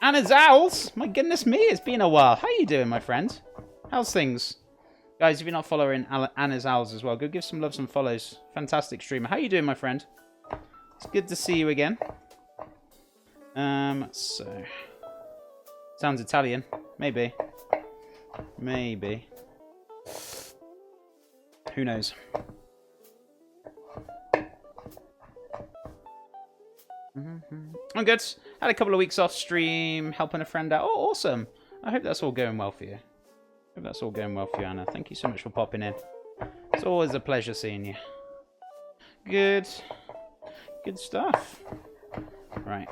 Anna's Owls! My goodness me, it's been a while. How you doing, my friend? How's things? Guys, if you're not following Anna's Owls as well, go give some love, some follows. Fantastic streamer. How you doing, my friend? It's good to see you again. So... Sounds Italian. Maybe. Maybe. Who knows? I'm good. Had a couple of weeks off stream, helping a friend out. Oh, awesome. I hope that's all going well for you. Hope that's all going well for you, Anna. Thank you so much for popping in. It's always a pleasure seeing you. Good. Good stuff. Right.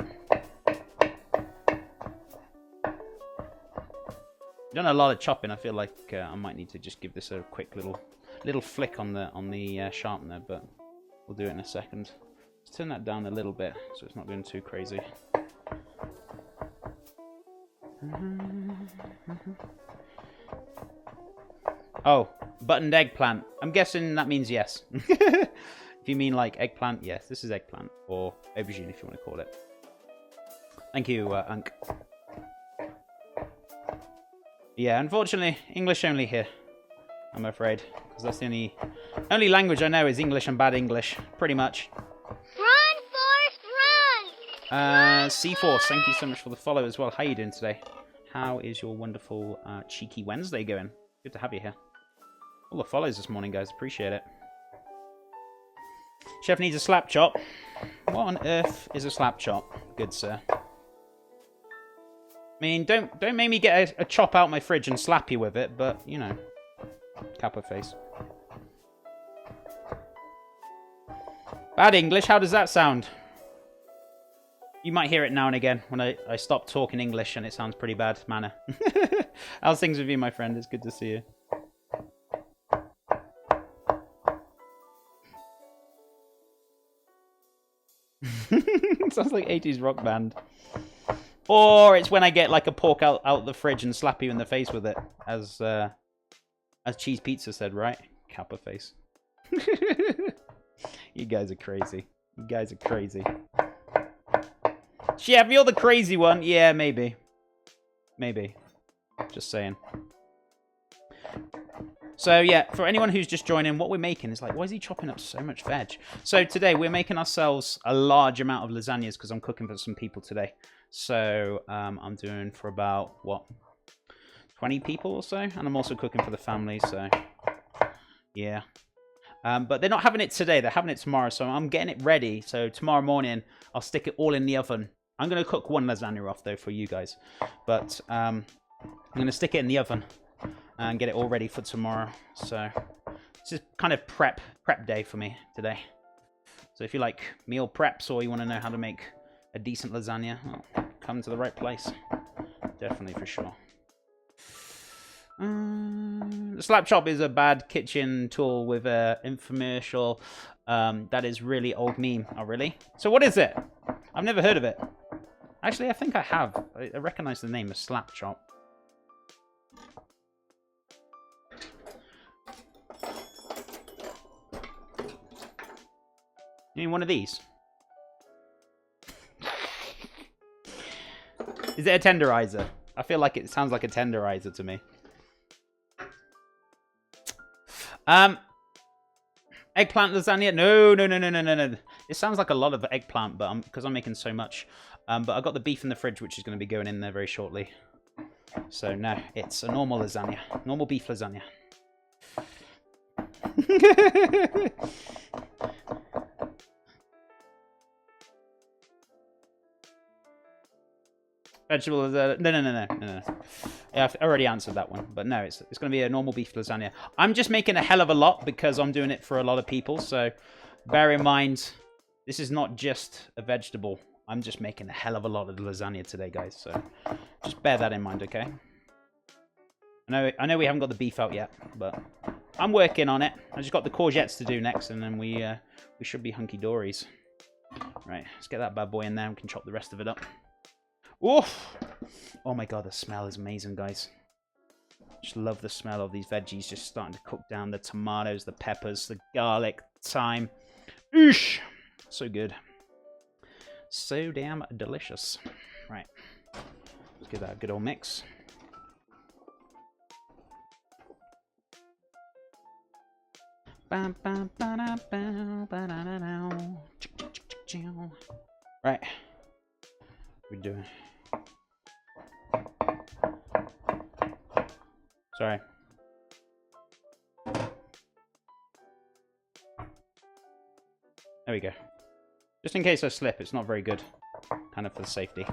Done a lot of chopping. I feel like I might need to just give this a quick little flick on the sharpener, but we'll do it in a second. Let's turn that down a little bit so it's not going too crazy. Oh, buttoned eggplant. I'm guessing that means yes. If you mean like eggplant, yes, this is eggplant, or aubergine if you want to call it. Thank you, Unk. Yeah, unfortunately, English only here, I'm afraid, because that's the only language I know is English and bad English, pretty much. Run, Forrest, run! C-Force, thank you so much for the follow as well. How are you doing today? How is your wonderful cheeky Wednesday going? Good to have you here. All the follows this morning, guys. Appreciate it. Chef needs a slap chop. What on earth is a slap chop, good sir? I mean, don't make me get a chop out my fridge and slap you with it, but, you know, Kappa face. Bad English, how does that sound? You might hear it now and again when I stop talking English and it sounds pretty bad manner. How's things with you, my friend? It's good to see you. Sounds like 80s rock band. Or it's when I get like a pork out the fridge and slap you in the face with it, as Cheese Pizza said, right? Kappa face. You guys are crazy. You guys are crazy. Chef, you're the crazy one. Yeah, maybe. Maybe. Just saying. So yeah, for anyone who's just joining, what we're making is like, why is he chopping up so much veg? So today we're making ourselves a large amount of lasagnas because I'm cooking for some people today. So I'm doing for about, what, 20 people or so? And I'm also cooking for the family, so yeah. But they're not having it today, they're having it tomorrow, so I'm getting it ready. So tomorrow morning, I'll stick it all in the oven. I'm going to cook one lasagna off, though, for you guys. But I'm going to stick it in the oven and get it all ready for tomorrow. So this is kind of prep day for me today. So if you like meal preps or you want to know how to make a decent lasagna, well, come to the right place. Definitely, for sure. The slap chop is a bad kitchen tool with an infomercial that is really old meme. Oh, really? So what is it? I've never heard of it. Actually, I think I have. I recognize the name of slap chop. You mean one of these? Is it a tenderizer? I feel like it sounds like a tenderizer to me. Eggplant lasagna? No. It sounds like a lot of eggplant, but because I'm making so much. But I got the beef in the fridge, which is going to be going in there very shortly. So no, it's a normal lasagna, normal beef lasagna. Vegetable lasagna? No. Yeah, I've already answered that one, but no, it's going to be a normal beef lasagna. I'm just making a hell of a lot because I'm doing it for a lot of people, so bear in mind, this is not just a vegetable. I'm just making a hell of a lot of lasagna today, guys, so just bear that in mind, okay? I know we haven't got the beef out yet, but I'm working on it. I just got the courgettes to do next, and then we should be hunky-dories. Right, let's get that bad boy in there, and we can chop the rest of it up. Oof! Oh my god, the smell is amazing, guys. Just love the smell of these veggies just starting to cook down. The tomatoes, the peppers, the garlic, thyme. Oosh! So good. So damn delicious. Right. Let's give that a good old mix. Right. What are we doing? Sorry. There we go. Just in case I slip, it's not very good. Kind of for safety.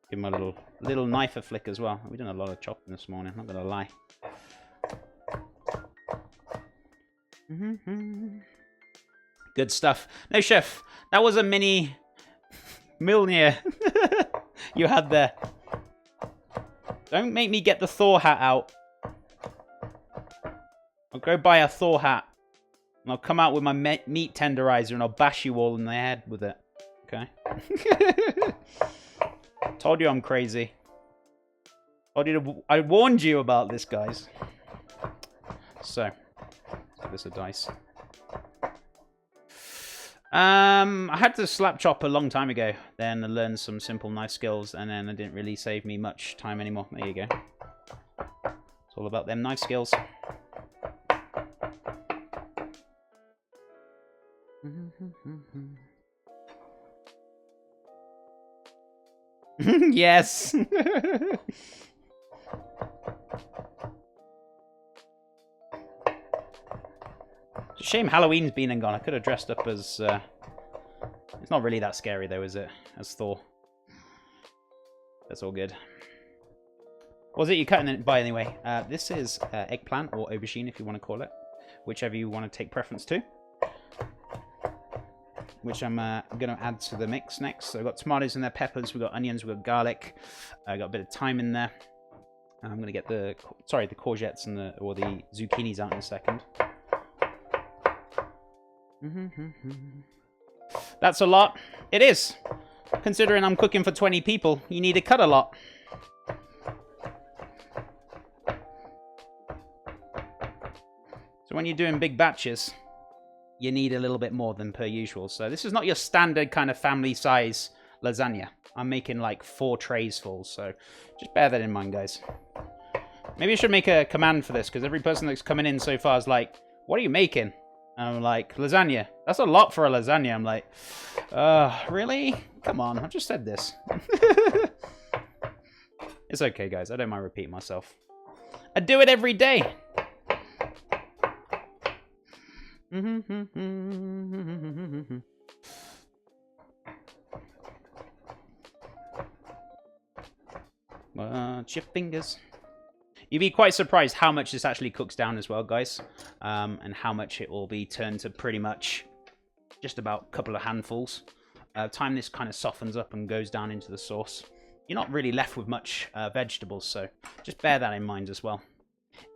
Give him a little knife a flick as well. We've done a lot of chopping this morning, not gonna lie. Good stuff. No, chef, that was a mini Mjolnir you had there. Don't make me get the Thor hat out. I'll go buy a Thor hat. And I'll come out with my meat tenderizer and I'll bash you all in the head with it. Okay? Told you I'm crazy. I warned you about this, guys. So, let's give this a dice. I had to slap chop a long time ago. Then I learned some simple knife skills, and then it didn't really save me much time anymore. There you go. It's all about them knife skills. Yes. It's a shame Halloween's been and gone. I could have dressed up as... It's not really that scary, though, is it? As Thor. That's all good. What was it you're cutting it by, anyway? This is eggplant, or aubergine, if you want to call it. Whichever you want to take preference to. Which I'm going to add to the mix next. So I've got tomatoes in there, peppers, we've got onions, we've got garlic. I got a bit of thyme in there. I'm going to get the courgettes and the zucchinis out in a second. That's a lot. It is. Considering I'm cooking for 20 people, you need to cut a lot. So when you're doing big batches, you need a little bit more than per usual. So this is not your standard kind of family size lasagna. I'm making like 4 trays full, so just bear that in mind, guys. Maybe I should make a command for this, because every person that's coming in so far is like, what are you making? And I'm like, lasagna. That's a lot for a lasagna. I'm like, really? Come on, I just said this. It's okay, guys. I don't mind repeating myself. I do it every day. Watch your fingers. You'd be quite surprised how much this actually cooks down as well, guys. And how much it will be turned to pretty much just about a couple of handfuls. Time this kind of softens up and goes down into the sauce, you're not really left with much vegetables, so just bear that in mind as well.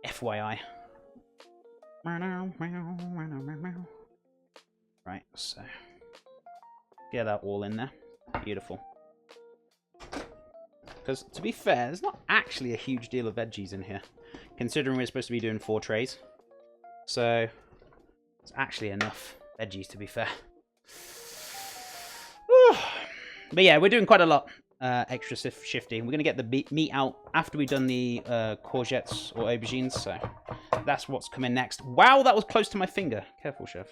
FYI. Right, so get that all in there. Beautiful. Because, to be fair, there's not actually a huge deal of veggies in here, considering we're supposed to be doing 4 trays. So, it's actually enough veggies, to be fair. But yeah, we're doing quite a lot extra shifting. We're going to get the meat out after we've done the courgettes or aubergines, so that's what's coming next. Wow, that was close to my finger. Careful, chef.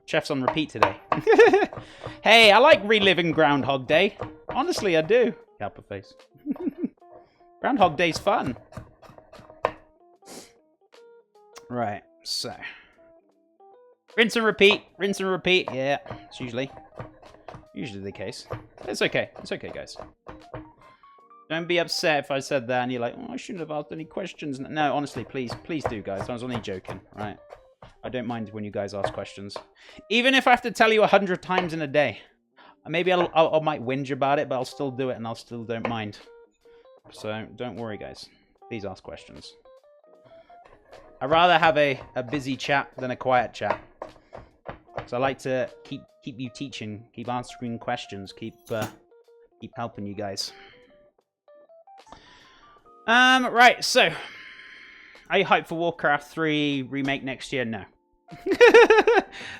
Chef's on repeat today. Hey, I like reliving Groundhog Day. Honestly, I do. Kappa face. Groundhog Day's fun. Right, so. Rinse and repeat. Rinse and repeat. Yeah, it's usually the case. It's okay. It's okay, guys. Don't be upset if I said that and you're like, oh, I shouldn't have asked any questions. No, honestly, please do, guys. I was only joking, right? I don't mind when you guys ask questions. Even if I have to tell you 100 times in a day. Maybe I might whinge about it, but I'll still do it and I'll still don't mind. So don't worry, guys. Please ask questions. I'd rather have a busy chat than a quiet chat. So I like to keep you teaching, keep answering questions, keep helping you guys. Right, so are you hyped for Warcraft 3 remake next year? No.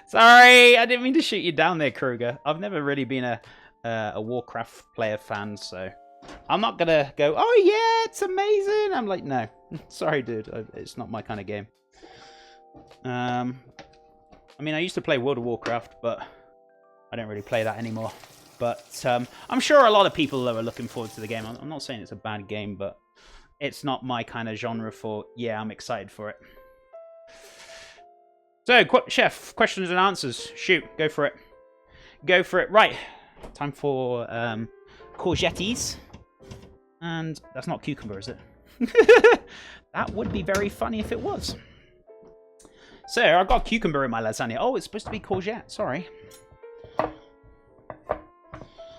Sorry, I didn't mean to shoot you down there, Kruger. I've never really been a Warcraft player fan, so I'm not gonna go, oh yeah, it's amazing. I'm like, no. Sorry, dude. It's not my kind of game. I mean, I used to play World of Warcraft, but I don't really play that anymore. But I'm sure a lot of people are looking forward to the game. I'm not saying it's a bad game, but it's not my kind of genre for, yeah, I'm excited for it. So, Chef, questions and answers. Shoot, go for it. Go for it. Right, time for courgettes. And that's not cucumber, is it? That would be very funny if it was. So, I've got cucumber in my lasagna. Oh, it's supposed to be courgette. Sorry.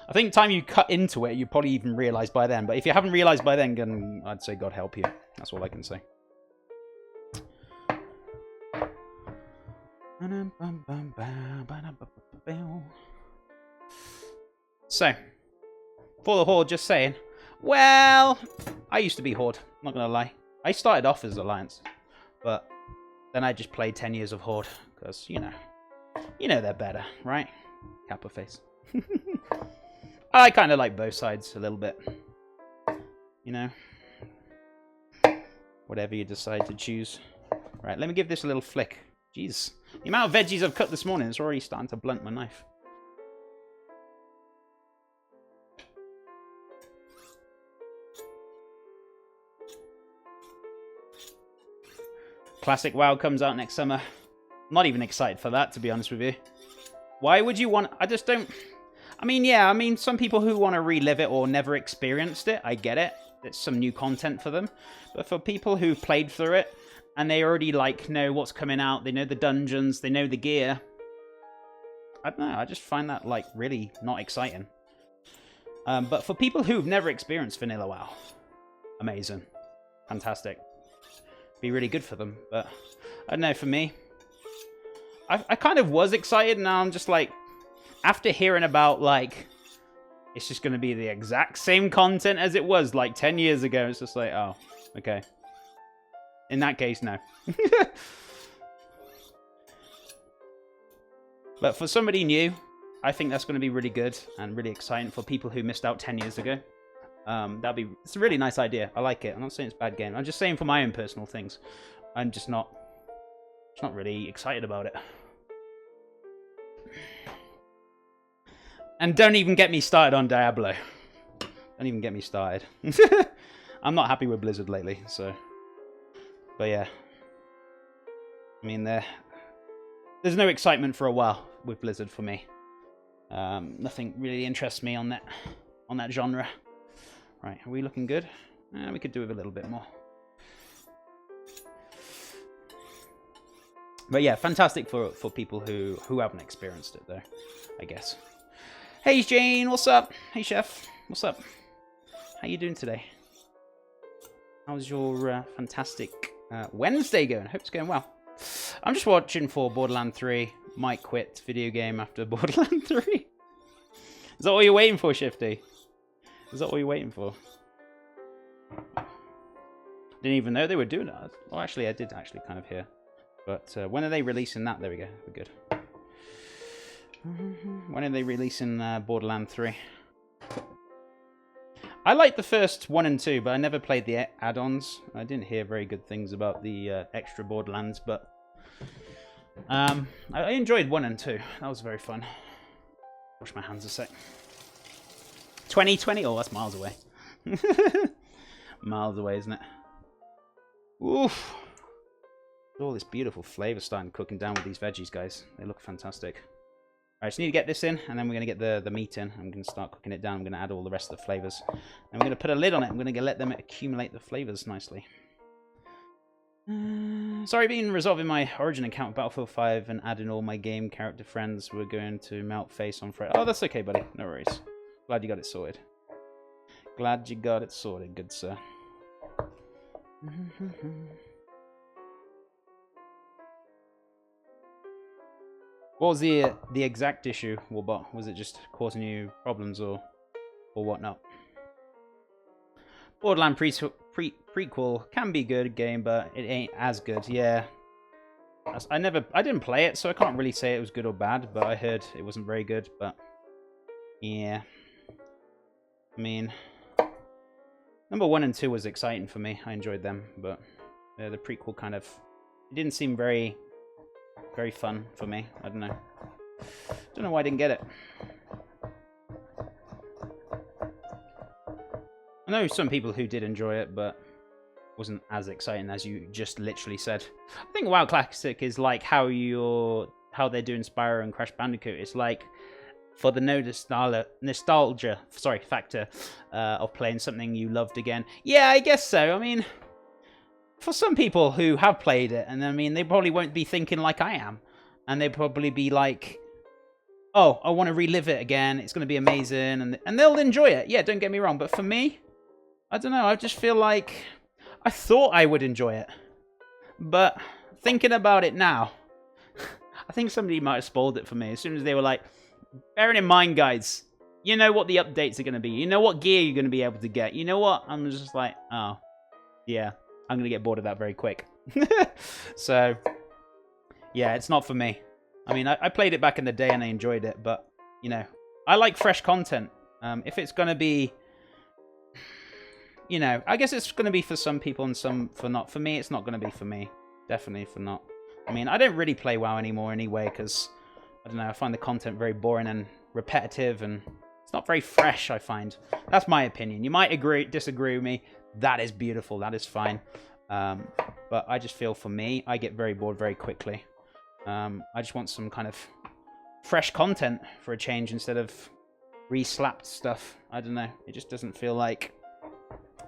I think time you cut into it, you probably even realise by then. But if you haven't realised by then I'd say God help you. That's all I can say. So, for the Horde, just saying. Well, I used to be Horde, not gonna lie. I started off as Alliance, but then I just played 10 years of Horde, because, you know they're better, right? Kappa face. I kind of like both sides a little bit. You know? Whatever you decide to choose. Right, let me give this a little flick. Jeez. The amount of veggies I've cut this morning is already starting to blunt my knife. Classic WoW comes out next summer. I'm not even excited for that, to be honest with you. Why would you want... I just don't... I mean, yeah, some people who want to relive it or never experienced it, I get it. It's some new content for them. But for people who played through it, and they already, like, know what's coming out, they know the dungeons, they know the gear, I don't know, I just find that, like, really not exciting. But for people who've never experienced Vanilla WoW, amazing. Fantastic. Be really good for them, but I don't know, for me, I kind of was excited, and now I'm just like, after hearing about, like, it's just going to be the exact same content as it was, like, 10 years ago, it's just like, oh, okay. In that case, no. But for somebody new, I think that's going to be really good and really exciting for people who missed out 10 years ago. It's a really nice idea. I like it. I'm not saying it's a bad game. I'm just saying for my own personal things. I'm just not really excited about it. And don't even get me started on Diablo. Don't even get me started. I'm not happy with Blizzard lately, so... But yeah. I mean, there's no excitement for a while with Blizzard for me. Nothing really interests me on that genre. Right, are we looking good? We could do with a little bit more. But yeah, fantastic for people who haven't experienced it, though, I guess. Hey, Jane, what's up? Hey, Chef, what's up? How you doing today? How's your fantastic Wednesday going? Hope it's going well. I'm just watching for Borderlands 3. Might quit video game after Borderlands 3. Is that what you're waiting for, Shifty? Is that what you're waiting for? Didn't even know they were doing that. Well, actually, I did actually kind of hear. But when are they releasing that? There we go. We're good. When are they releasing Borderlands 3? I liked the first 1 and 2, but I never played the add-ons. I didn't hear very good things about the extra Borderlands, but I enjoyed 1 and 2. That was very fun. Wash my hands a sec. 2020? Oh, that's miles away. Miles away, isn't it? Oof. All this beautiful flavour starting cooking down with these veggies, guys. They look fantastic. I just need to get this in, and then we're going to get the meat in. I'm going to start cooking it down. I'm going to add all the rest of the flavours. And we're going to put a lid on it. I'm going to let them accumulate the flavours nicely. Sorry, I've been resolving my Origin account with Battlefield 5 and adding all my game character friends. We're going to melt face on Friday. Oh, that's okay, buddy. No worries. Glad you got it sorted. Glad you got it sorted, good sir. What was the exact issue, Warbot? Was it just causing you problems or whatnot? Borderlands prequel can be good game, but it ain't as good. Yeah. I didn't play it, so I can't really say it was good or bad, but I heard it wasn't very good, but yeah. I mean, number 1 and 2 was exciting for me. I enjoyed them, but the prequel kind of, it didn't seem very, very fun for me. I don't know. Don't know why I didn't get it. I know some people who did enjoy it, but wasn't as exciting as you just literally said. I think WoW Classic is like how they're doing Spyro and Crash Bandicoot. It's like for the nostalgia factor of playing something you loved again. Yeah, I guess so. I mean, for some people who have played it, and I mean, they probably won't be thinking like I am, and they'd probably be like, "Oh, I want to relive it again. It's going to be amazing," and they'll enjoy it. Yeah, don't get me wrong, but for me, I don't know. I just feel like I thought I would enjoy it, but thinking about it now, I think somebody might have spoiled it for me as soon as they were like, bearing in mind, guys, you know what the updates are going to be. You know what gear you're going to be able to get. You know what? I'm just like, oh, yeah, I'm going to get bored of that very quick. So, yeah, it's not for me. I mean, I played it back in the day and I enjoyed it, but, you know, I like fresh content. If it's going to be, you know, I guess it's going to be for some people and some for not. For me, it's not going to be for me. Definitely for not. I mean, I don't really play WoW anymore anyway, because, I don't know, I find the content very boring and repetitive, and it's not very fresh, I find. That's my opinion. You might disagree with me. That is beautiful. That is fine. But I just feel, for me, I get very bored very quickly. I just want some kind of fresh content for a change instead of re-slapped stuff. I don't know. It just doesn't feel like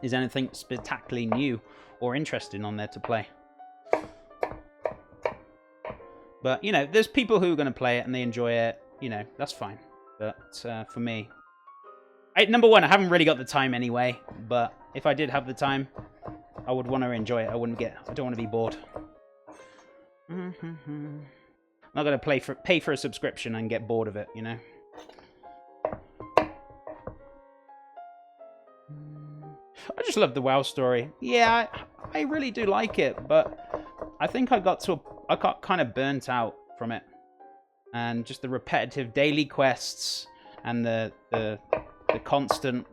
there's anything spectacularly new or interesting on there to play. But, you know, there's people who are going to play it and they enjoy it. You know, that's fine. But for me, number 1, I haven't really got the time anyway. But if I did have the time, I would want to enjoy it. I don't want to be bored. I'm not going to pay for a subscription and get bored of it, you know. I just love the WoW story. Yeah, I really do like it, but I think I got kind of burnt out from it, and just the repetitive daily quests and the constant,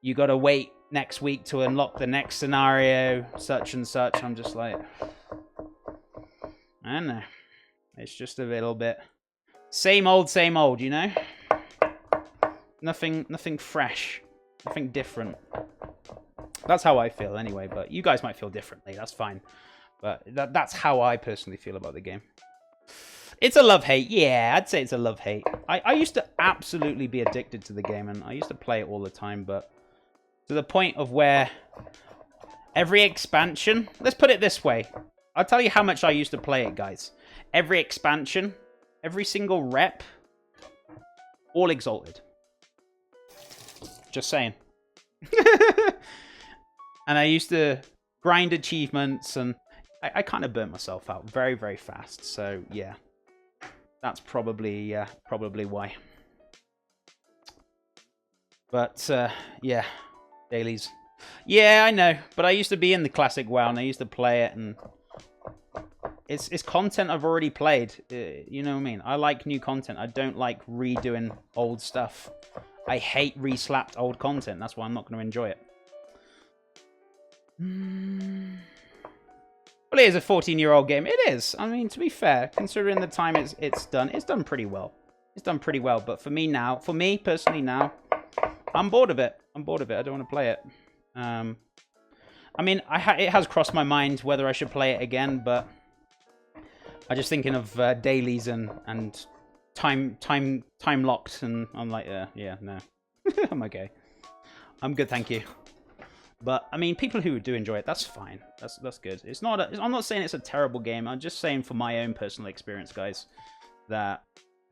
you got to wait next week to unlock the next scenario, such and such. I'm just like, I don't know. It's just a little bit same old, you know. Nothing fresh, nothing different. That's how I feel anyway, but you guys might feel differently. That's fine. But that's how I personally feel about the game. It's a love-hate. Yeah, I'd say it's a love-hate. I used to absolutely be addicted to the game, and I used to play it all the time, but to the point of where every expansion... Let's put it this way. I'll tell you how much I used to play it, guys. Every expansion, every single rep, all exalted. Just saying. And I used to grind achievements, and I kind of burnt myself out very, very fast. So, yeah. That's probably why. But, yeah. Dailies. Yeah, I know. But I used to be in the classic WoW, and I used to play it, and it's content I've already played. You know what I mean? I like new content. I don't like redoing old stuff. I hate re-slapped old content. That's why I'm not going to enjoy it. Well, it is a 14-year-old game. It is. I mean, to be fair, considering the time it's done pretty well. It's done pretty well. But for me now, for me personally now, I'm bored of it. I'm bored of it. I don't want to play it. I mean, it has crossed my mind whether I should play it again, but I'm just thinking of dailies and time locked, and I'm like, yeah, no, I'm okay. I'm good, thank you. But I mean, people who do enjoy it, that's fine. That's good. It's not. I'm not saying it's a terrible game. I'm just saying, for my own personal experience, guys, that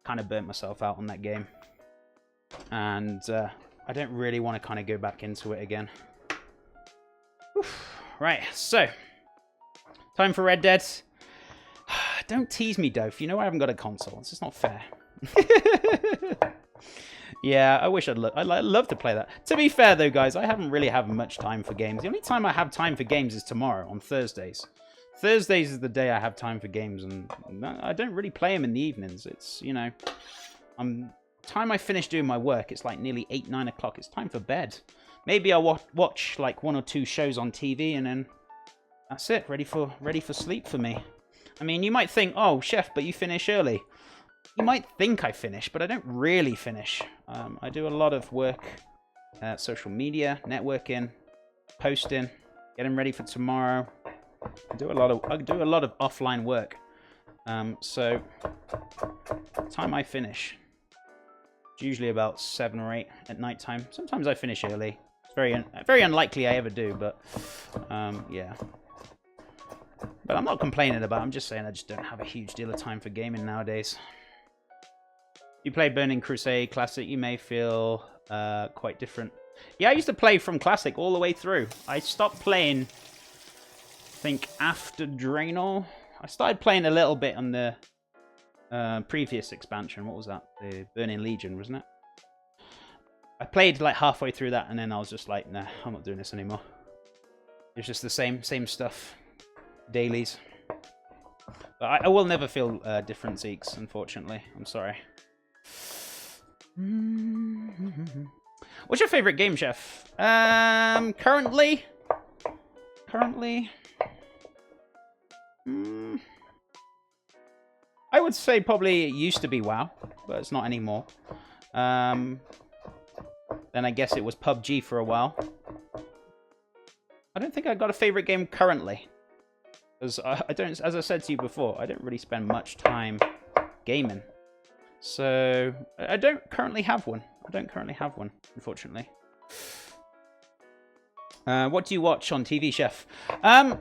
kind of burnt myself out on that game, and I don't really want to kind of go back into it again. Oof. Right, so time for Red Dead. Don't tease me, Doph. You know I haven't got a console. It's just not fair. Yeah, I wish I'd love to play that. To be fair, though, guys, I haven't really had much time for games. The only time I have time for games is tomorrow, on Thursdays. Thursdays is the day I have time for games, and I don't really play them in the evenings. It's, you know, time I finish doing my work, it's like nearly 8, 9 o'clock. It's time for bed. Maybe I'll watch like 1 or 2 shows on TV, and then that's it. Ready for sleep for me. I mean, you might think, oh, Chef, but you finish early. You might think I finish, but I don't really finish. I do a lot of work, social media, networking, posting, getting ready for tomorrow. I do a lot of offline work. So time I finish, it's usually about 7 or 8 at night time. Sometimes I finish early. It's very unlikely I ever do, but yeah. But I'm not complaining about it. I'm just saying I just don't have a huge deal of time for gaming nowadays. You play Burning Crusade Classic, you may feel quite different. Yeah, I used to play from Classic all the way through. I stopped playing, I think, after Draenor. I started playing a little bit on the previous expansion. What was that? The Burning Legion, wasn't it? I played like halfway through that, and then I was just like, nah, I'm not doing this anymore. It's just the same stuff. Dailies. But I will never feel different, Zeeks, unfortunately. I'm sorry. What's your favorite game, Chef? Currently, I would say probably it used to be WoW, but it's not anymore. Then I guess it was PUBG for a while. I don't think I got a favorite game currently, because I don't. As I said to you before, I don't really spend much time gaming. So, I don't currently have one. Unfortunately. What do you watch on TV, Chef? I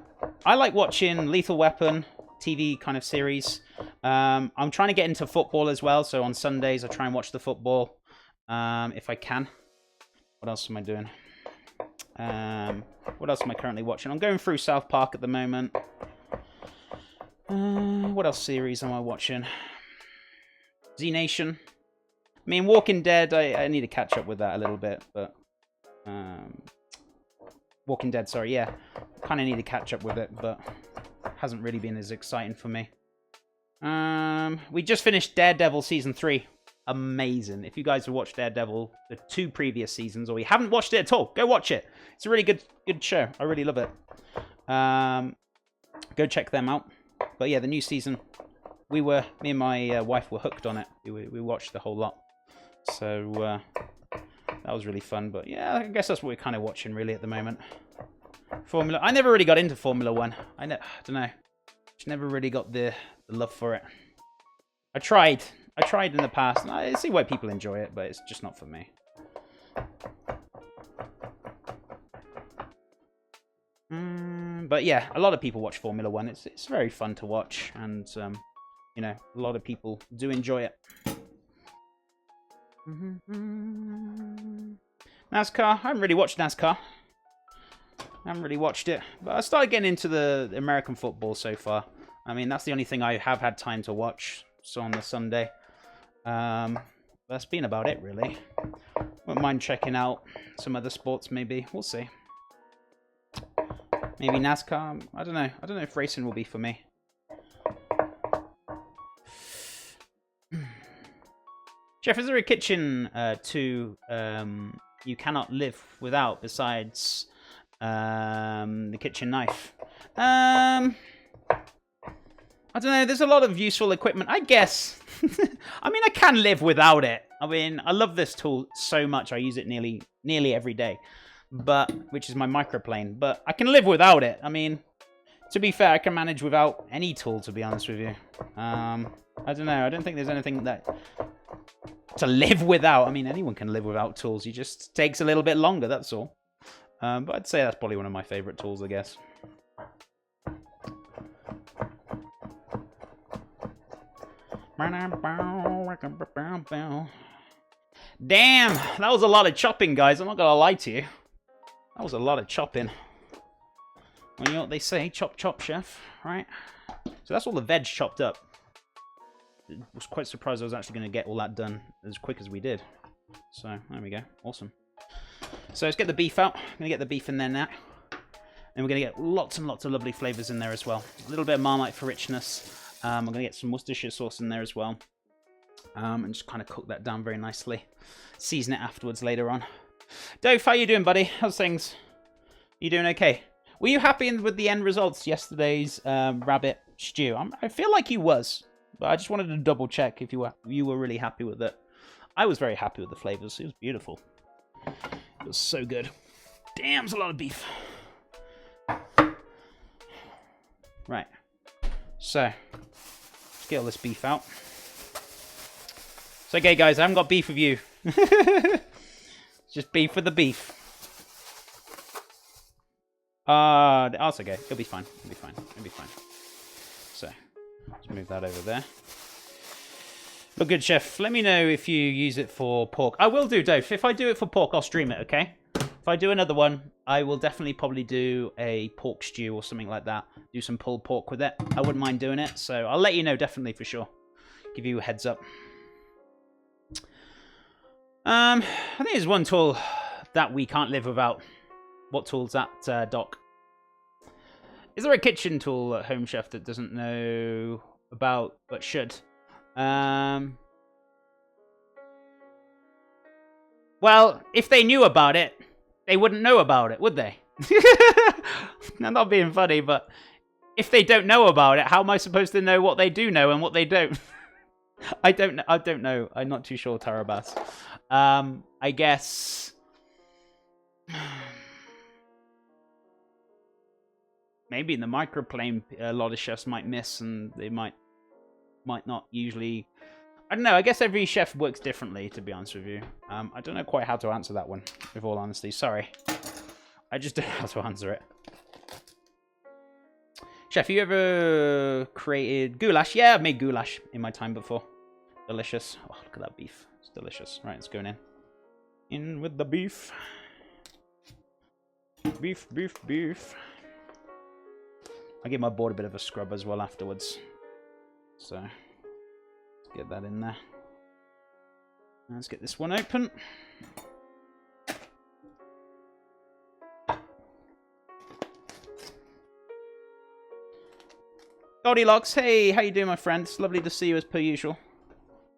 like watching Lethal Weapon, TV kind of series. I'm trying to get into football as well, so on Sundays I try and watch the football, if I can. What else am I doing? What else am I currently watching? I'm going through South Park at the moment. What else series am I watching? Z Nation. I mean, Walking Dead, I need to catch up with that a little bit, but... Walking Dead, sorry, yeah. Kind of need to catch up with it, but hasn't really been as exciting for me. We just finished Daredevil Season 3. Amazing. If you guys have watched Daredevil, the 2 previous seasons, or you haven't watched it at all, go watch it. It's a really good show. I really love it. Go check them out. But yeah, the new season... me and my wife were hooked on it. We watched the whole lot. So, that was really fun. But yeah, I guess that's what we're kind of watching really at the moment. I never really got into Formula 1. I don't know. Just never really got the love for it. I tried in the past, and I see why people enjoy it, but it's just not for me. But yeah, a lot of people watch Formula 1. It's very fun to watch, and... you know, a lot of people do enjoy it. NASCAR. I haven't really watched NASCAR. I haven't really watched it. But I started getting into the American football so far. I mean, that's the only thing I have had time to watch. So on the Sunday. That's been about it, really. Wouldn't mind checking out some other sports, maybe. We'll see. Maybe NASCAR. I don't know. I don't know if racing will be for me. Jeff, is there a kitchen you cannot live without besides the kitchen knife? I don't know. There's a lot of useful equipment, I guess. I mean, I can live without it. I mean, I love this tool so much. I use it nearly every day, which is my microplane. But I can live without it. I mean, to be fair, I can manage without any tool, to be honest with you. I don't know. I don't think there's anything that to live without. I mean, anyone can live without tools. It just takes a little bit longer, that's all. But I'd say that's probably one of my favorite tools, I guess. Damn, that was a lot of chopping, guys. I'm not gonna lie to you. That was a lot of chopping. Well, you know what they say, chop chop, chef, right? So that's all the veg chopped up. I was quite surprised I was actually going to get all that done as quick as we did. So, there we go. Awesome. So, let's get the beef out. I'm going to get the beef in there now. And we're going to get lots and lots of lovely flavors in there as well. A little bit of Marmite for richness. I'm going to get some Worcestershire sauce in there as well. And just kind of cook that down very nicely. Season it afterwards later on. Dove, how you doing, buddy? How's things? You doing okay? Were you happy with the end results yesterday's rabbit stew? I feel like you was, but I just wanted to double check if you were really happy with it. I was very happy with the flavors. It was beautiful. It was so good. Damn, it's a lot of beef. Right. So, let's get all this beef out. It's okay, guys. I haven't got beef with you. It's just beef with the beef. That's okay. It'll be fine. It'll be fine. It'll be fine. So, let's move that over there. But good, Chef. Let me know if you use it for pork. I will do, Dave. If I do it for pork, I'll stream it, okay? If I do another one, I will definitely probably do a pork stew or something like that. Do some pulled pork with it. I wouldn't mind doing it. So, I'll let you know, definitely, for sure. Give you a heads up. I think there's one tool that we can't live without. What tool's that, Doc? Is there a kitchen tool at Home Chef that doesn't know about but should? Well, if they knew about it, they wouldn't know about it, would they? I'm not being funny, but if they don't know about it, how am I supposed to know what they do know and what they don't? I don't know. I'm not too sure, Tarabas. I guess maybe in the microplane a lot of chefs might miss, and they might not usually. I don't know. I guess every chef works differently, to be honest with you. I don't know quite how to answer that one, with all honesty. Sorry. I just don't know how to answer it. Chef, you ever created goulash? Yeah, I've made goulash in my time before. Delicious. Oh, look at that beef. It's delicious. Right, it's going in. In with the beef. Beef, beef, beef. I'll give my board a bit of a scrub as well afterwards. So, let's get that in there. Let's get this one open. Goldilocks, hey, how you doing, my friend? It's lovely to see you as per usual.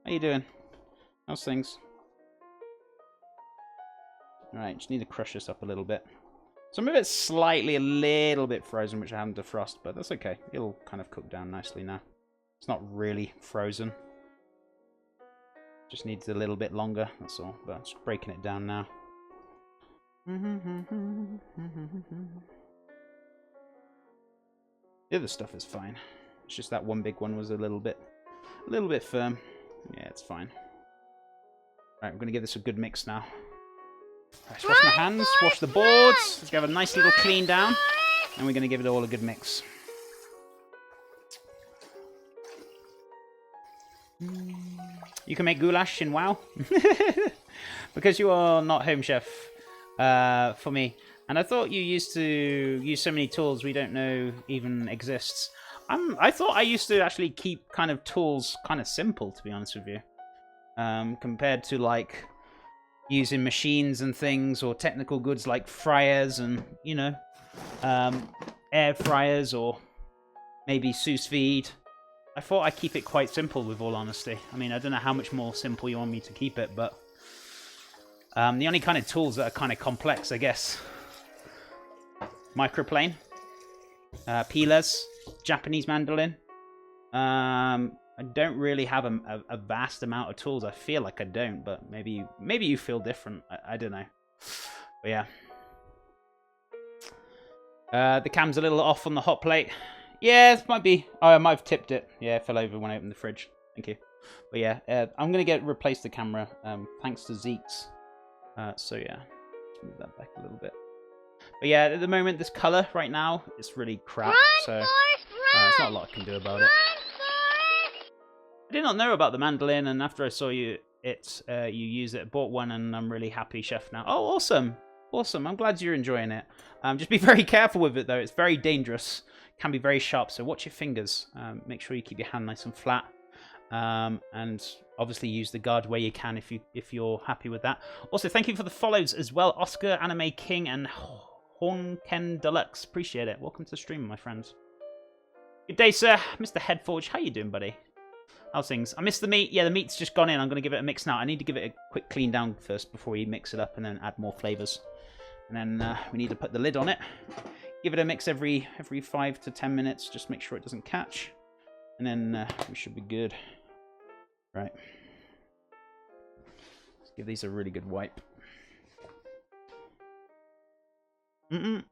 How you doing? How's things? Alright, just need to crush this up a little bit. Some of it's slightly a little bit frozen, which I haven't defrosted, but that's okay. It'll kind of cook down nicely now. It's not really frozen. Just needs a little bit longer, that's all. But I'm just breaking it down now. The other stuff is fine. It's just that one big one was a little bit firm. Yeah, it's fine. Right, we're going to give this a good mix now. Let's wash my hands, wash the boards. Let's give it a nice little clean down. And we're going to give it all a good mix. You can make goulash in WoW. Because you are not Home Chef for me. And I thought you used to use so many tools we don't know even exists. I thought I used to actually keep kind of tools kind of simple, to be honest with you. Compared to like using machines and things, or technical goods like fryers and, you know, air fryers, or maybe sous vide. I thought I'd keep it quite simple, with all honesty. I mean, I don't know how much more simple you want me to keep it, but the only kind of tools that are kind of complex, I guess. Microplane, peelers, Japanese mandolin. I don't really have a vast amount of tools. I feel like I don't, but maybe you feel different. I don't know. But yeah. The cam's a little off on the hot plate. Yeah, it might be. Oh, I might have tipped it. Yeah, it fell over when I opened the fridge. Thank you. But yeah, I'm going to replace the camera thanks to Zeke's. So yeah, let's move that back a little bit. But yeah, at the moment, this colour right now is really crap. So there's not a lot I can do about it. I did not know about the mandolin, and after I saw you use it, I bought one, and I'm really happy, Chef, now. Oh, awesome. Awesome. I'm glad you're enjoying it. Just be very careful with it, though. It's very dangerous. Can be very sharp, so watch your fingers. Make sure you keep your hand nice and flat. And obviously use the guard where you can if you're happy with that. Also, thank you for the follows as well. Oscar, Anime King, and Hornken Deluxe. Appreciate it. Welcome to the stream, my friends. Good day, sir. Mr. Headforge. How you doing, buddy? How's things? I missed the meat. Yeah, the meat's just gone in. I'm going to give it a mix now. I need to give it a quick clean down first before we mix it up and then add more flavours. And then we need to put the lid on it. Give it a mix every 5 to 10 minutes. Just make sure it doesn't catch. And then we should be good. Right. Let's give these a really good wipe. I'm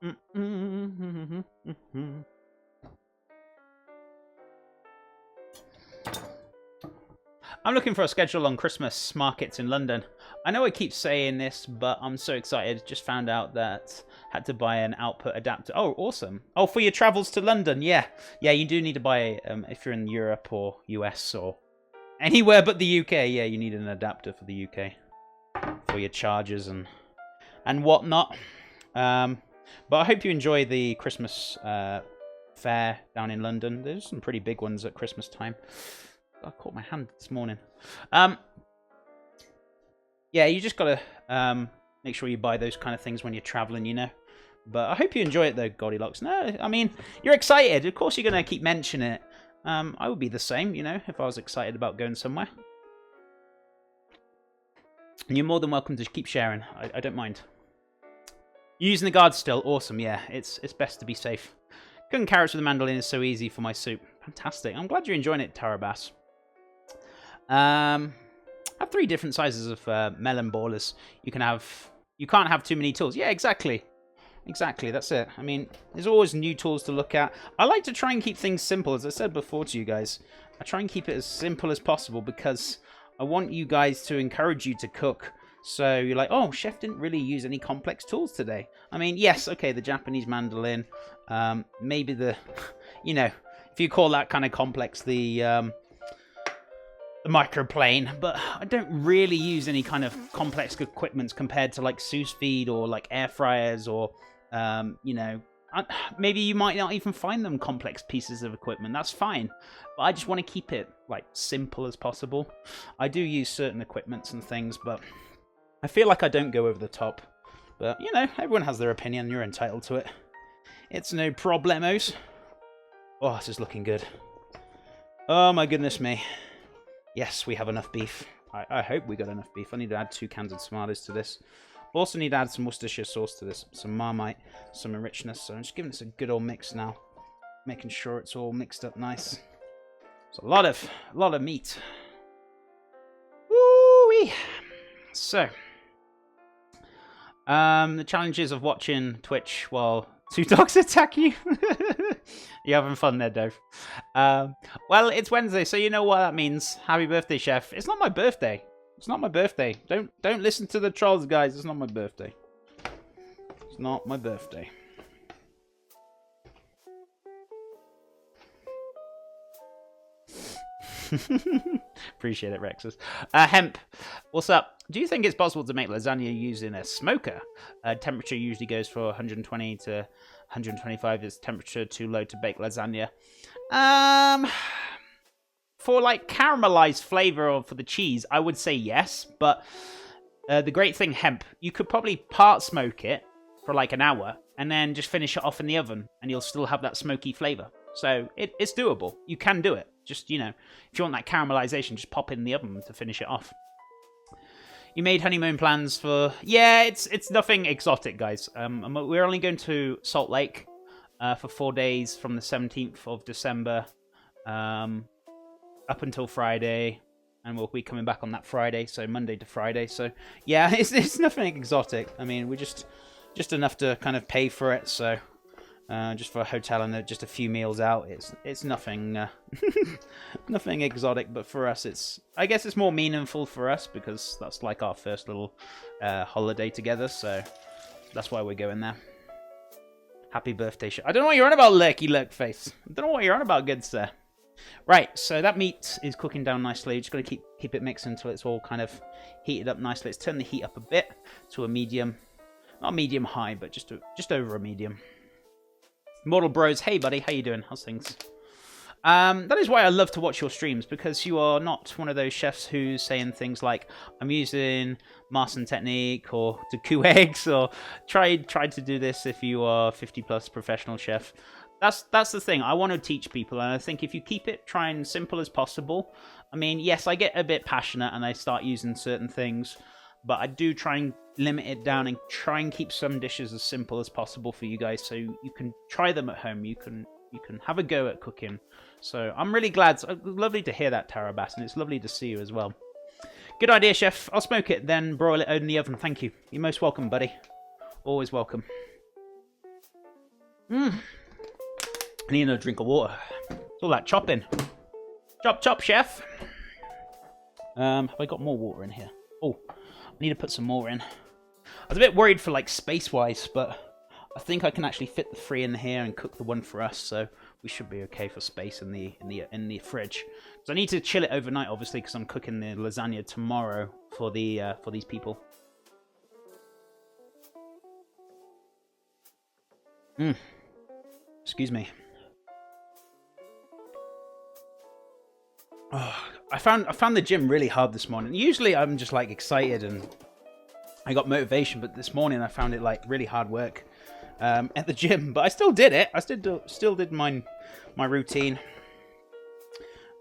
looking for a schedule on Christmas markets in London. I know I keep saying this, but I'm so excited. Just found out that I had to buy an output adapter. Oh, awesome. Oh, for your travels to London. Yeah. Yeah, you do need to buy if you're in Europe or US or anywhere but the UK. Yeah, you need an adapter for the UK for your chargers and whatnot. But I hope you enjoy the Christmas fair down in London. There's some pretty big ones at Christmas time. I caught my hand this morning. Yeah, you just gotta make sure you buy those kind of things when you're traveling, you know. But I hope you enjoy it though, Goldilocks. No, I mean, you're excited. Of course you're gonna keep mentioning it. I would be the same, you know, if I was excited about going somewhere. And you're more than welcome to keep sharing. I don't mind. Using the guard still, awesome. Yeah, it's best to be safe. Cooking carrots with a mandolin is so easy for my soup. Fantastic. I'm glad you're enjoying it, Tarabass. I have 3 different sizes of melon ballers. You can't have too many tools. Yeah, exactly. Exactly, that's it. I mean, there's always new tools to look at. I like to try and keep things simple, as I said before to you guys. I try and keep it as simple as possible because I want you guys to encourage you to cook. So you're like, oh, chef didn't really use any complex tools today. I mean, yes, okay, the Japanese mandolin. Maybe the, you know, if you call that kind of complex, the microplane, but I don't really use any kind of complex equipment compared to like sous vide or like air fryers or, you know, maybe you might not even find them complex pieces of equipment. That's fine, but I just want to keep it like simple as possible. I do use certain equipments and things, but I feel like I don't go over the top. But you know, everyone has their opinion. You're entitled to it. It's no problemos. Oh, this is looking good. Oh my goodness me. Yes, we have enough beef. I hope we got enough beef. I need to add 2 cans of tomatoes to this. Also need to add some Worcestershire sauce to this. Some Marmite, some richness. So I'm just giving this a good old mix now. Making sure it's all mixed up nice. It's a lot of meat. Woo-wee. So, the challenges of watching Twitch while 2 dogs attack you. You're having fun there, Dove. Well, it's Wednesday, so you know what that means. Happy birthday, Chef. It's not my birthday. It's not my birthday. Don't listen to the trolls, guys. It's not my birthday. It's not my birthday. Appreciate it, Rexus. Hemp, what's up? Do you think it's possible to make lasagna using a smoker? Temperature usually goes for 120 to 125. Is temperature too low to bake lasagna? For like caramelized flavor or for the cheese, I would say yes. But the great thing, hemp, you could probably part smoke it for like an hour and then just finish it off in the oven, and you'll still have that smoky flavor. So it's doable. You can do it. Just, you know, if you want that caramelization, just pop it in the oven to finish it off. You made honeymoon plans for... Yeah, it's nothing exotic, guys. We're only going to Salt Lake for 4 days from the 17th of December up until Friday. And we'll be coming back on that Friday, so Monday to Friday. So, yeah, it's nothing exotic. I mean, we're just enough to kind of pay for it, so... just for a hotel and just a few meals out. It's nothing nothing exotic, but for us I guess it's more meaningful for us because that's like our first little holiday together, so that's why we're going there. Happy birthday, I don't know what you're on about, Lurky Lurk Face. I don't know what you're on about, good sir. Right, so that meat is cooking down nicely. Just got to keep it mixed until it's all kind of heated up nicely. Let's turn the heat up a bit to a medium, not medium high, but just over a medium. Mortal Bros, hey buddy, how you doing? How's things? That is why I love to watch your streams, because you are not one of those chefs who's saying things like, I'm using Marson technique or to cook eggs, or try to do this if you are 50+ professional chef. That's the thing. I want to teach people, and I think if you keep it trying simple as possible, I mean, yes, I get a bit passionate and I start using certain things, but I do try and limit it down and try and keep some dishes as simple as possible for you guys, so you can try them at home. You can have a go at cooking. So I'm really glad. It's lovely to hear that, Tara Bass, and it's lovely to see you as well. Good idea, chef. I'll smoke it, then broil it in the oven. Thank you. You're most welcome, buddy. Always welcome. I need another drink of water. It's all that chopping. Chop, chop, chef. Have I got more water in here? Oh, I need to put some more in. I was a bit worried for like space-wise, but I think I can actually fit the 3 in here and cook the one for us, so we should be okay for space in the fridge. So I need to chill it overnight, obviously, because I'm cooking the lasagna tomorrow for these people. Excuse me. Oh, I found the gym really hard this morning. Usually I'm just like excited and I got motivation, but this morning I found it like really hard work at the gym. But I still did it. I still did my routine.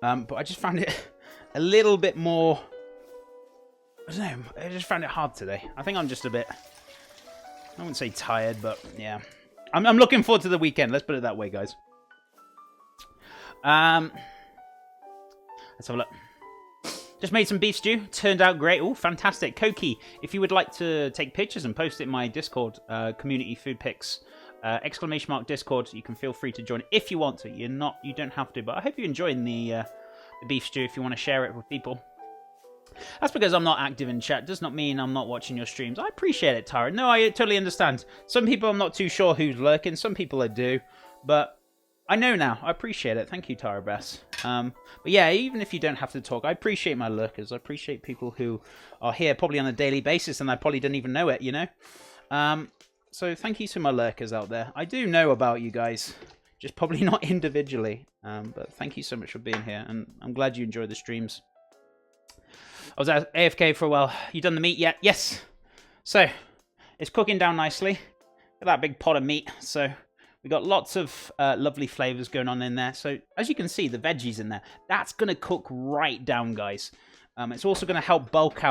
But I just found it a little bit more. I don't know. I just found it hard today. I think I'm just a bit. I wouldn't say tired, but yeah. I'm looking forward to the weekend. Let's put it that way, guys. Let's have a look. Just made some beef stew. Turned out great. Oh, fantastic. Koki, if you would like to take pictures and post it in my Discord, community food pics, ! Discord, you can feel free to join if you want to. You don't have to, but I hope you're enjoying the beef stew if you want to share it with people. That's because I'm not active in chat. Does not mean I'm not watching your streams. I appreciate it, Tara. No, I totally understand. Some people I'm not too sure who's lurking. Some people I do. But I know now. I appreciate it. Thank you, Tara Bass. But yeah, even if you don't have to talk, I appreciate my lurkers. I appreciate people who are here probably on a daily basis and I probably don't even know it, you know? So thank you to my lurkers out there. I do know about you guys. Just probably not individually. But thank you so much for being here. And I'm glad you enjoy the streams. I was at AFK for a while. You done the meat yet? Yes. So, it's cooking down nicely. Look at that big pot of meat. So, we got lots of lovely flavors going on in there. So, as you can see, the veggies in there. That's going to cook right down, guys. It's also going to help bulk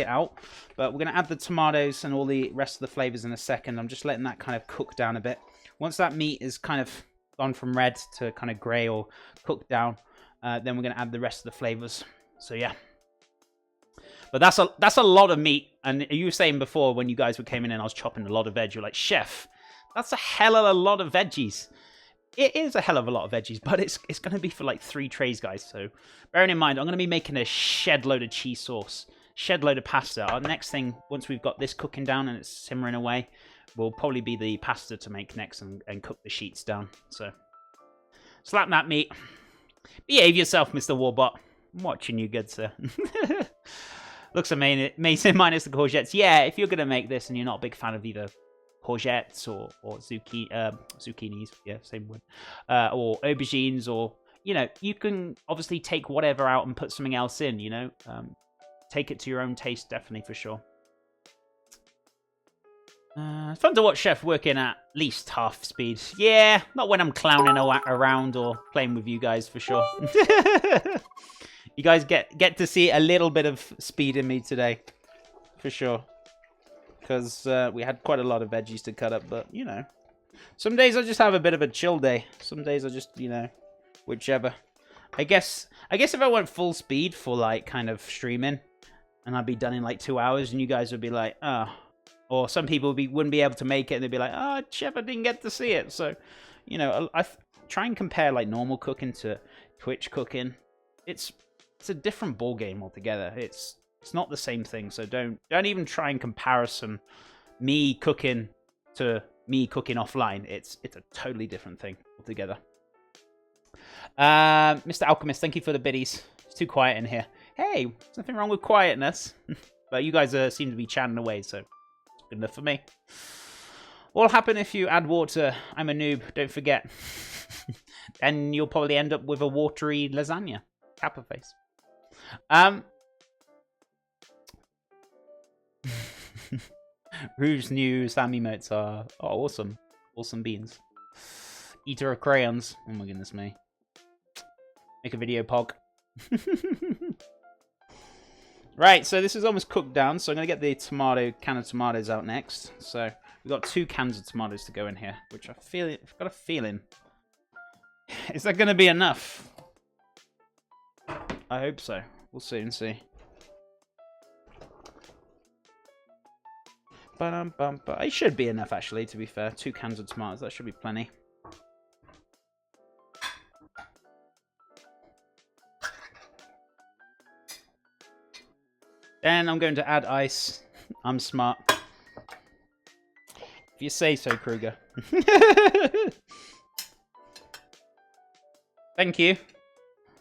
it out. But we're going to add the tomatoes and all the rest of the flavors in a second. I'm just letting that kind of cook down a bit. Once that meat is kind of gone from red to kind of grey or cooked down, then we're going to add the rest of the flavors. So, yeah. But that's a lot of meat, and you were saying before when you guys were coming in, I was chopping a lot of veg. You're like, chef, that's a hell of a lot of veggies. It is a hell of a lot of veggies, but it's going to be for like 3 trays, guys. So bearing in mind, I'm going to be making a shed load of cheese sauce, shed load of pasta. Our next thing, once we've got this cooking down and it's simmering away, will probably be the pasta to make next and cook the sheets down. So slap that meat. Behave yourself, Mr. Warbot. I'm watching you, good sir. Looks amazing, minus the courgettes. Yeah, if you're going to make this and you're not a big fan of either courgettes or zucchinis, yeah, same word, or aubergines, or, you know, you can obviously take whatever out and put something else in, you know. Take it to your own taste, definitely, for sure. It's fun to watch Chef working at least half speed. Yeah, not when I'm clowning around or playing with you guys, for sure. You guys get to see a little bit of speed in me today, for sure. Because we had quite a lot of veggies to cut up, but, you know. Some days I just have a bit of a chill day. Some days I just, you know, whichever. I guess if I went full speed for, like, kind of streaming, and I'd be done in, like, 2 hours, and you guys would be like, oh. Or some people wouldn't be able to make it, and they'd be like, oh, Chef, I didn't get to see it. So, you know, I try and compare, like, normal cooking to Twitch cooking. It's a different ball game altogether. It's not the same thing. So don't even try and comparison me cooking to me cooking offline. It's a totally different thing altogether. Mr. Alchemist, thank you for the biddies. It's too quiet in here. Hey, there's nothing wrong with quietness. But you guys seem to be chatting away, so it's good enough for me. What'll happen if you add water? I'm a noob, don't forget. And you'll probably end up with a watery lasagna. Kappa face. Rue's new Sam emotes are awesome. Awesome beans. Eater of crayons. Oh my goodness me. Make a video, Pog. Right, so this is almost cooked down, so I'm going to get the can of tomatoes out next. So we've got 2 cans of tomatoes to go in here, which I've got a feeling. Is that going to be enough? I hope so. We'll soon see. It should be enough, actually, to be fair. 2 cans of tomatoes, that should be plenty. Then I'm going to add ice. I'm smart. If you say so, Kruger. Thank you.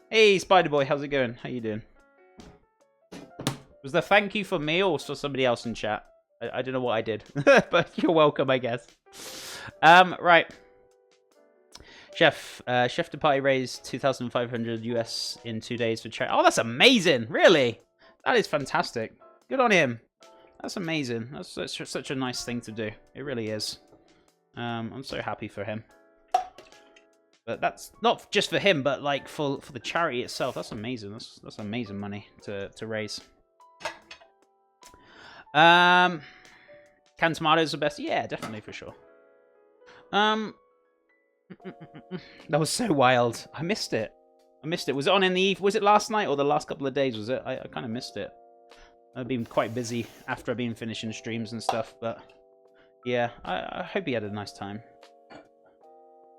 Hey, Spider Boy, how's it going? How you doing? Was the thank you for me or for somebody else in chat? I don't know what I did, but you're welcome, I guess. Right. Chef de Party raised 2,500 US in 2 days for charity. Oh, that's amazing! Really? That is fantastic. Good on him. That's amazing. That's such a nice thing to do. It really is. I'm so happy for him. But that's not just for him, but like for the charity itself. That's amazing. That's amazing money to raise. Canned tomatoes are best. Yeah, definitely for sure. That was so wild. I missed it. Was it on in the eve? Was it last night or the last couple of days? Was it? I kind of missed it. I've been quite busy after I've been finishing streams and stuff, but yeah, I hope he had a nice time.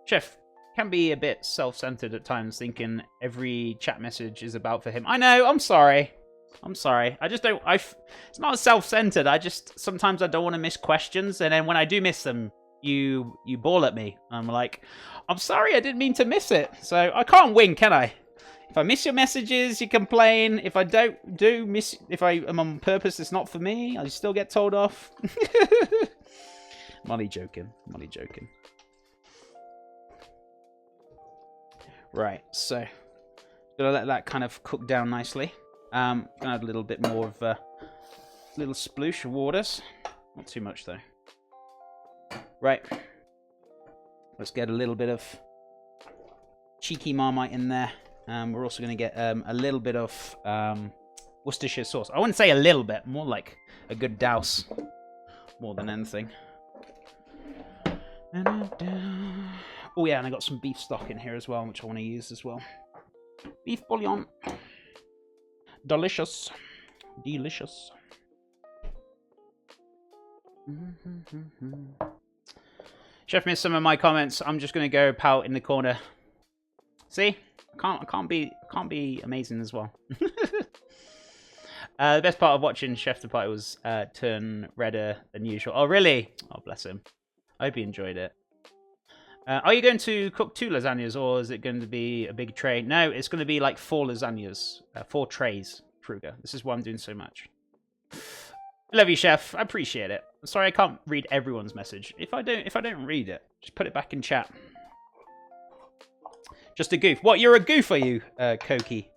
Chef can be a bit self-centered at times, thinking every chat message is about for him. I know. I'm sorry. I just don't. It's not self-centered. Sometimes I don't want to miss questions, and then when I do miss them, you bawl at me. I'm like, I'm sorry, I didn't mean to miss it. So I can't win, can I? If I miss your messages, you complain. If I if I am on purpose, it's not for me. I still get told off. Molly joking. Right, so gonna let that kind of cook down nicely. Gonna add a little bit more of a little sploosh of waters. Not too much though. Right. Let's get a little bit of cheeky Marmite in there. We're also going to get a little bit of Worcestershire sauce. I wouldn't say a little bit, more like a good douse, more than anything. Oh yeah, and I got some beef stock in here as well, which I want to use as well. Beef bouillon. Delicious. Chef missed some of my comments. I'm just going to go pout in the corner. See? I can't be amazing as well. The best part of watching Chef de Party was turn redder than usual. Oh, really? Oh, bless him. I hope he enjoyed it. Are you going to cook 2 lasagnas, or is it going to be a big tray? No, it's going to be like 4 lasagnas. 4 trays, Kruger. This is why I'm doing so much. I love you, Chef. I appreciate it. I'm sorry I can't read everyone's message. If I don't read it, just put it back in chat. Just a goof. What, you're a goof, are you, Koki?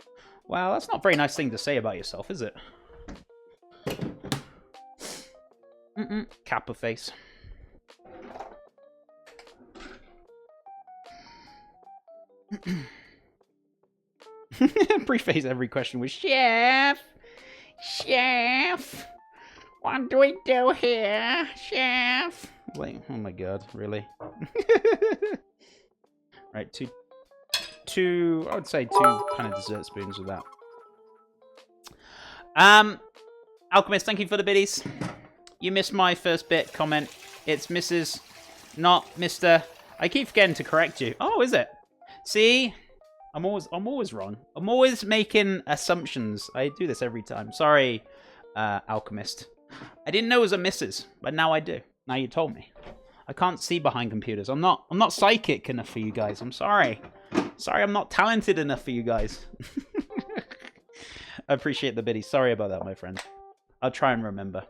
Well, that's not a very nice thing to say about yourself, is it? Kappa face. Preface every question with Chef. What do we do here, Chef? Wait, oh my god, really? Right, two, I would say 2 kind of dessert spoons of that. Alchemist, thank you for the biddies. You missed my first bit comment. It's Mrs., not Mr. I keep forgetting to correct you. Oh, is it? See? I'm always wrong. I'm always making assumptions. I do this every time. Sorry, Alchemist. I didn't know it was a Mrs., but now I do. Now you told me. I can't see behind computers. I'm not psychic enough for you guys. I'm sorry. Sorry, I'm not talented enough for you guys. I appreciate the biddy. Sorry about that, my friend. I'll try and remember.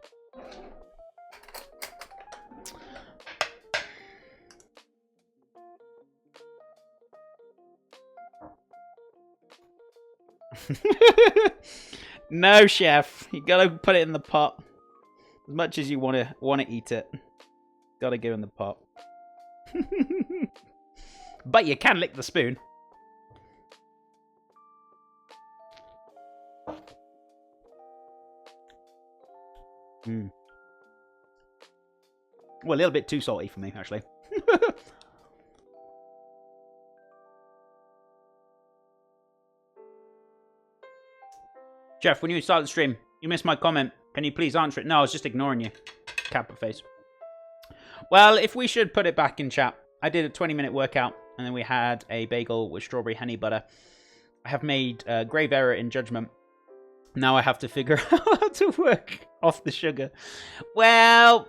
No, chef. You gotta put it in the pot. As much as you wanna eat it. Gotta go in the pot. But you can lick the spoon. Mm. Well, a little bit too salty for me, actually. Jeff, when you start the stream, you missed my comment. Can you please answer it? No, I was just ignoring you. Kappa face. Well, if we should put it back in chat. I did a 20-minute workout, and then we had a bagel with strawberry honey butter. I have made a grave error in judgment. Now I have to figure out how to work off the sugar. Well,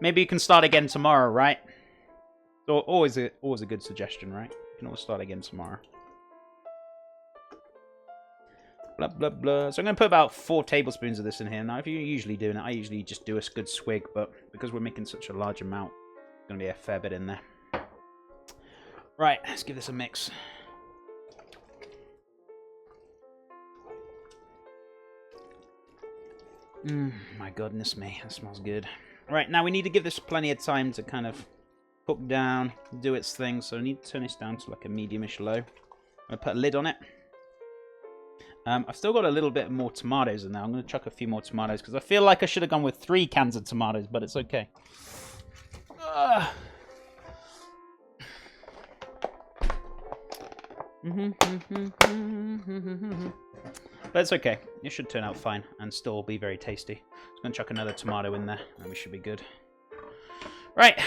maybe you can start again tomorrow, right? Always a good suggestion, right? You can always start again tomorrow. Blah, blah, blah. So I'm going to put about 4 tablespoons of this in here. Now, if you're usually doing it, I usually just do a good swig. But because we're making such a large amount, there's going to be a fair bit in there. Right, let's give this a mix. My goodness me, that smells good. Right, now we need to give this plenty of time to kind of cook down, do its thing. So I need to turn this down to like a medium-ish low. I'm going to put a lid on it. I've still got a little bit more tomatoes in there. I'm going to chuck a few more tomatoes because I feel like I should have gone with 3 cans of tomatoes, but it's okay. But it's okay. It should turn out fine and still be very tasty. I'm going to chuck another tomato in there and we should be good. Right.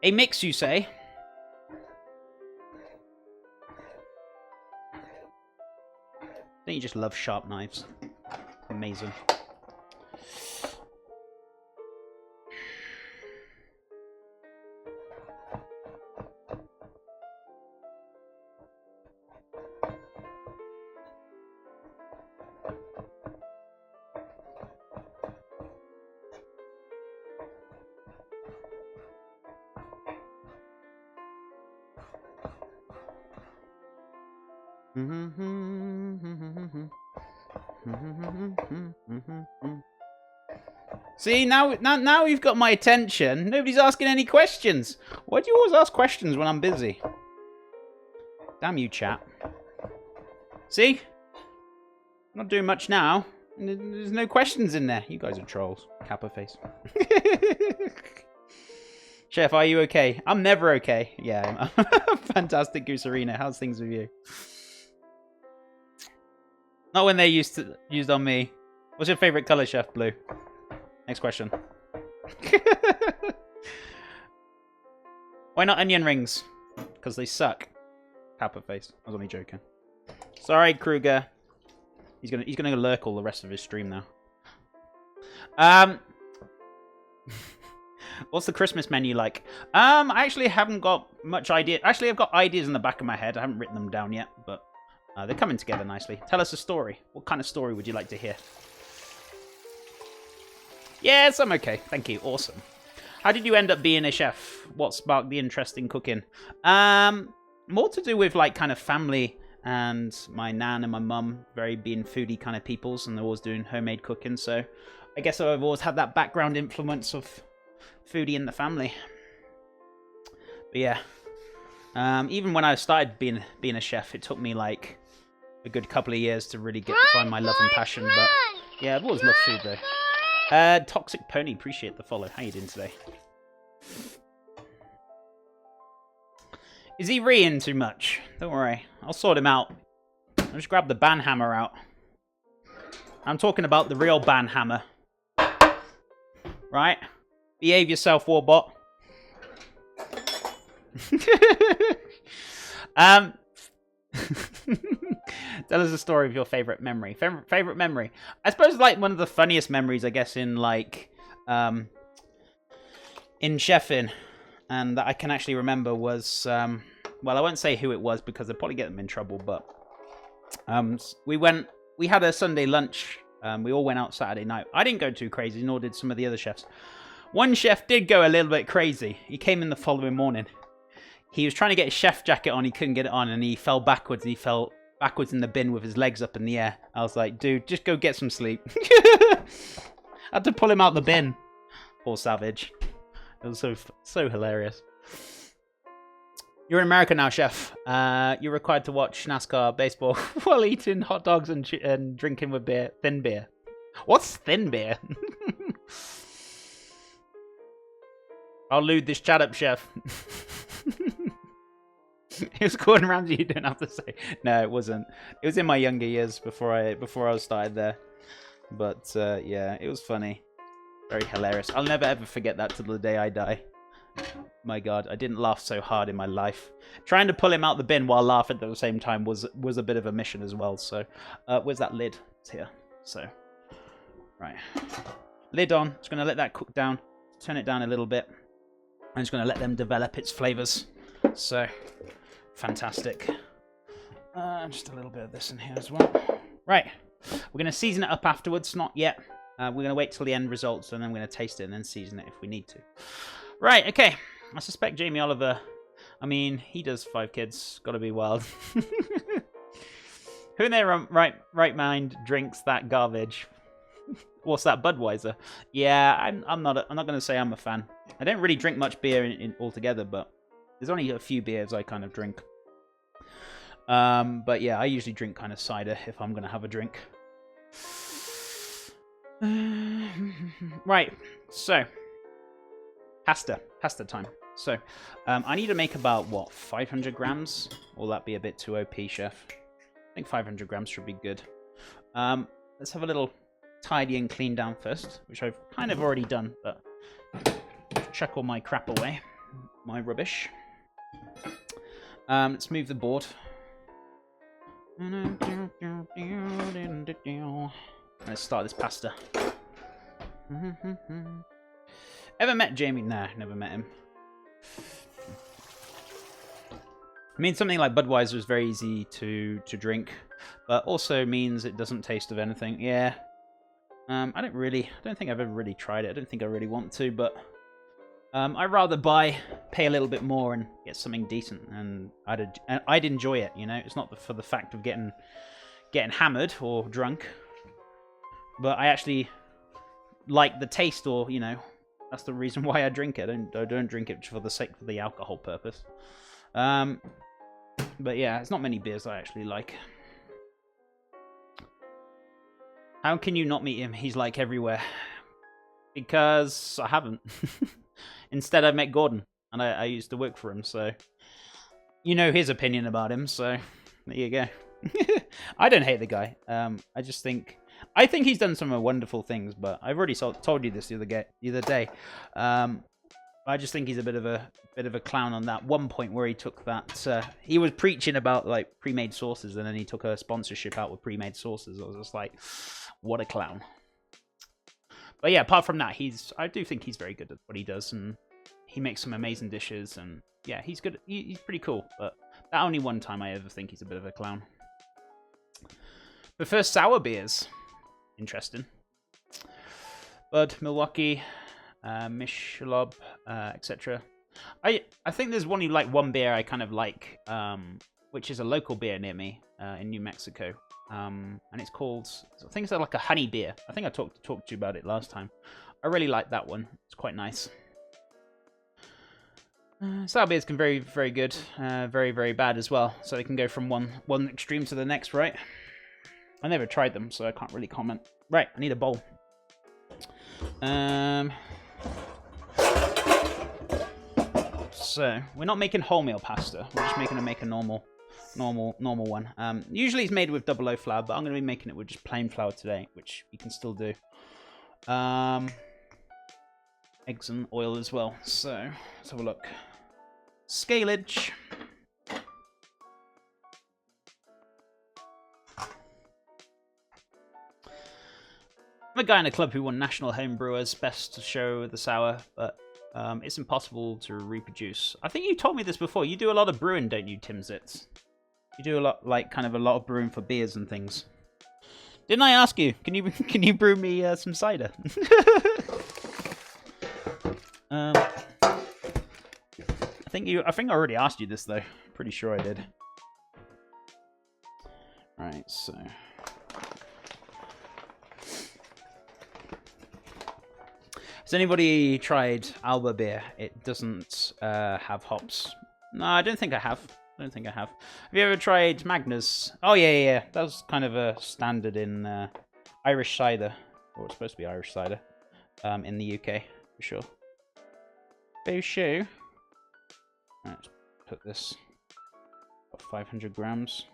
A mix, you say? Don't you just love sharp knives? Amazing. See, now you've got my attention. Nobody's asking any questions. Why do you always ask questions when I'm busy? Damn you, chat. See? I'm not doing much now. There's no questions in there. You guys are trolls. Kappa face. Chef, are you okay? I'm never okay. Yeah, I'm fantastic, Goose Arena. How's things with you? Not when they used on me. What's your favorite color, Chef? Blue. Next question. Why not onion rings? Because they suck. Kappa face. I was only joking. Sorry, Kruger. He's gonna lurk all the rest of his stream now. What's the Christmas menu like? I actually haven't got much idea. Actually, I've got ideas in the back of my head. I haven't written them down yet, but they're coming together nicely. Tell us a story. What kind of story would you like to hear? Yes, I'm okay. Thank you. Awesome. How did you end up being a chef? What sparked the interest in cooking? More to do with like kind of family and my nan and my mum, very being foodie kind of peoples, and they're always doing homemade cooking. So I guess I've always had that background influence of foodie in the family. But yeah, even when I started being a chef, it took me like a good couple of years to really find my love and passion. But yeah, I've always loved food though. Toxic Pony, appreciate the follow. How you doing today? Is he reeing too much? Don't worry, I'll sort him out. I'll just grab the ban hammer out. I'm talking about the real ban hammer. Right? Behave yourself, Warbot. Tell us a story of your favorite memory. Favorite memory. I suppose like one of the funniest memories, I guess, in like in chefing, and that I can actually remember was well, I won't say who it was because I'd probably get them in trouble, but we had a Sunday lunch. We all went out Saturday night. I didn't go too crazy, nor did some of the other chefs. One chef did go a little bit crazy. He came in the following morning. He was trying to get his chef jacket on. He couldn't get it on, and he fell backwards. And he fell backwards in the bin with his legs up in the air. I was like, dude, just go get some sleep. I had to pull him out the bin. Poor savage. It was so hilarious. You're in America now, chef. You're required to watch NASCAR baseball while eating hot dogs and drinking with beer. Thin beer. What's thin beer? I'll lewd this chat up, chef. It was Gordon Ramsay, you don't have to say. No, it wasn't. It was in my younger years before I started there. But yeah, it was funny. Very hilarious. I'll never ever forget that till the day I die. My God, I didn't laugh so hard in my life. Trying to pull him out the bin while laughing at the same time was a bit of a mission as well. So, where's that lid? It's here. So, right. Lid on. Just going to let that cook down. Turn it down a little bit. I'm just going to let them develop its flavors. So, fantastic. Just a little bit of this in here as well. Right. We're going to season it up afterwards. Not yet. We're going to wait till the end results, and then we're going to taste it and then season it if we need to. Right, okay. I suspect Jamie Oliver, I mean, he does 5 kids. Gotta be wild. Who in their right mind drinks that garbage? What's that, Budweiser? Yeah, I'm not going to say I'm a fan. I don't really drink much beer in altogether, but there's only a few beers I kind of drink. But yeah, I usually drink kind of cider if I'm going to have a drink. Right, so pasta time. So I need to make about what, 500 grams? Will that be a bit too OP, chef? I think 500 grams should be good. Let's have a little tidy and clean down first, which I've kind of already done, but chuck all my crap away, my rubbish. Let's move the board. Let's start this pasta. Ever met Jamie? Nah, never met him. I mean, something like Budweiser is very easy to drink, but also means it doesn't taste of anything. Yeah. I don't think I've ever really tried it. I don't think I really want to, but I'd rather pay a little bit more and get something decent, and I'd enjoy it, you know? It's not for the fact of getting hammered or drunk, but I actually like the taste, or, you know, that's the reason why I drink it. I don't drink it for the sake of the alcohol purpose. But yeah, it's not many beers I actually like. How can you not meet him? He's like everywhere. Because I haven't. Instead, I've met Gordon, and I used to work for him, so you know his opinion about him, so there you go. I don't hate the guy. I think he's done some wonderful things, but I've already told you this the other day. I just think he's a bit of a clown on that one point where he took that. He was preaching about like pre-made sauces, and then he took a sponsorship out with pre-made sauces. I was just like, what a clown. But yeah, apart from that, I do think he's very good at what he does, and he makes some amazing dishes, and yeah, he's good. He's pretty cool. But that only one time I ever think he's a bit of a clown. But first, sour beers. Interesting. Bud, Milwaukee, Michelob, etc. I think there's one beer I kind of like, which is a local beer near me in New Mexico, and it's called, I think it's like a honey beer. I think I talked to you about it last time. I really like that one. It's quite nice. Sour beers can be very, very good, very, very bad as well. So they can go from one extreme to the next, right? I never tried them, so I can't really comment. Right, I need a bowl. So we're not making wholemeal pasta. We're just make a normal one. Usually it's made with 00 flour, but I'm going to be making it with just plain flour today, which you can still do. Eggs and oil as well. So let's have a look. Scalage. I'm a guy in a club who won National Home Brewers Best Show the Sour, but it's impossible to reproduce. I think you told me this before. You do a lot of brewing, don't you, Tim Zitz? You do a lot, kind of a lot of brewing for beers and things. Didn't I ask you? Can you brew me some cider? I think I already asked you this though. Pretty sure I did. Right, so... Has anybody tried Alba beer? It doesn't have hops. No, I don't think I have. I don't think I have. Have you ever tried Magnus? Oh, yeah. That was kind of a standard in Irish cider. Or it's supposed to be Irish cider. In the UK, for sure. Bouchou. Let's put this... 500 grams.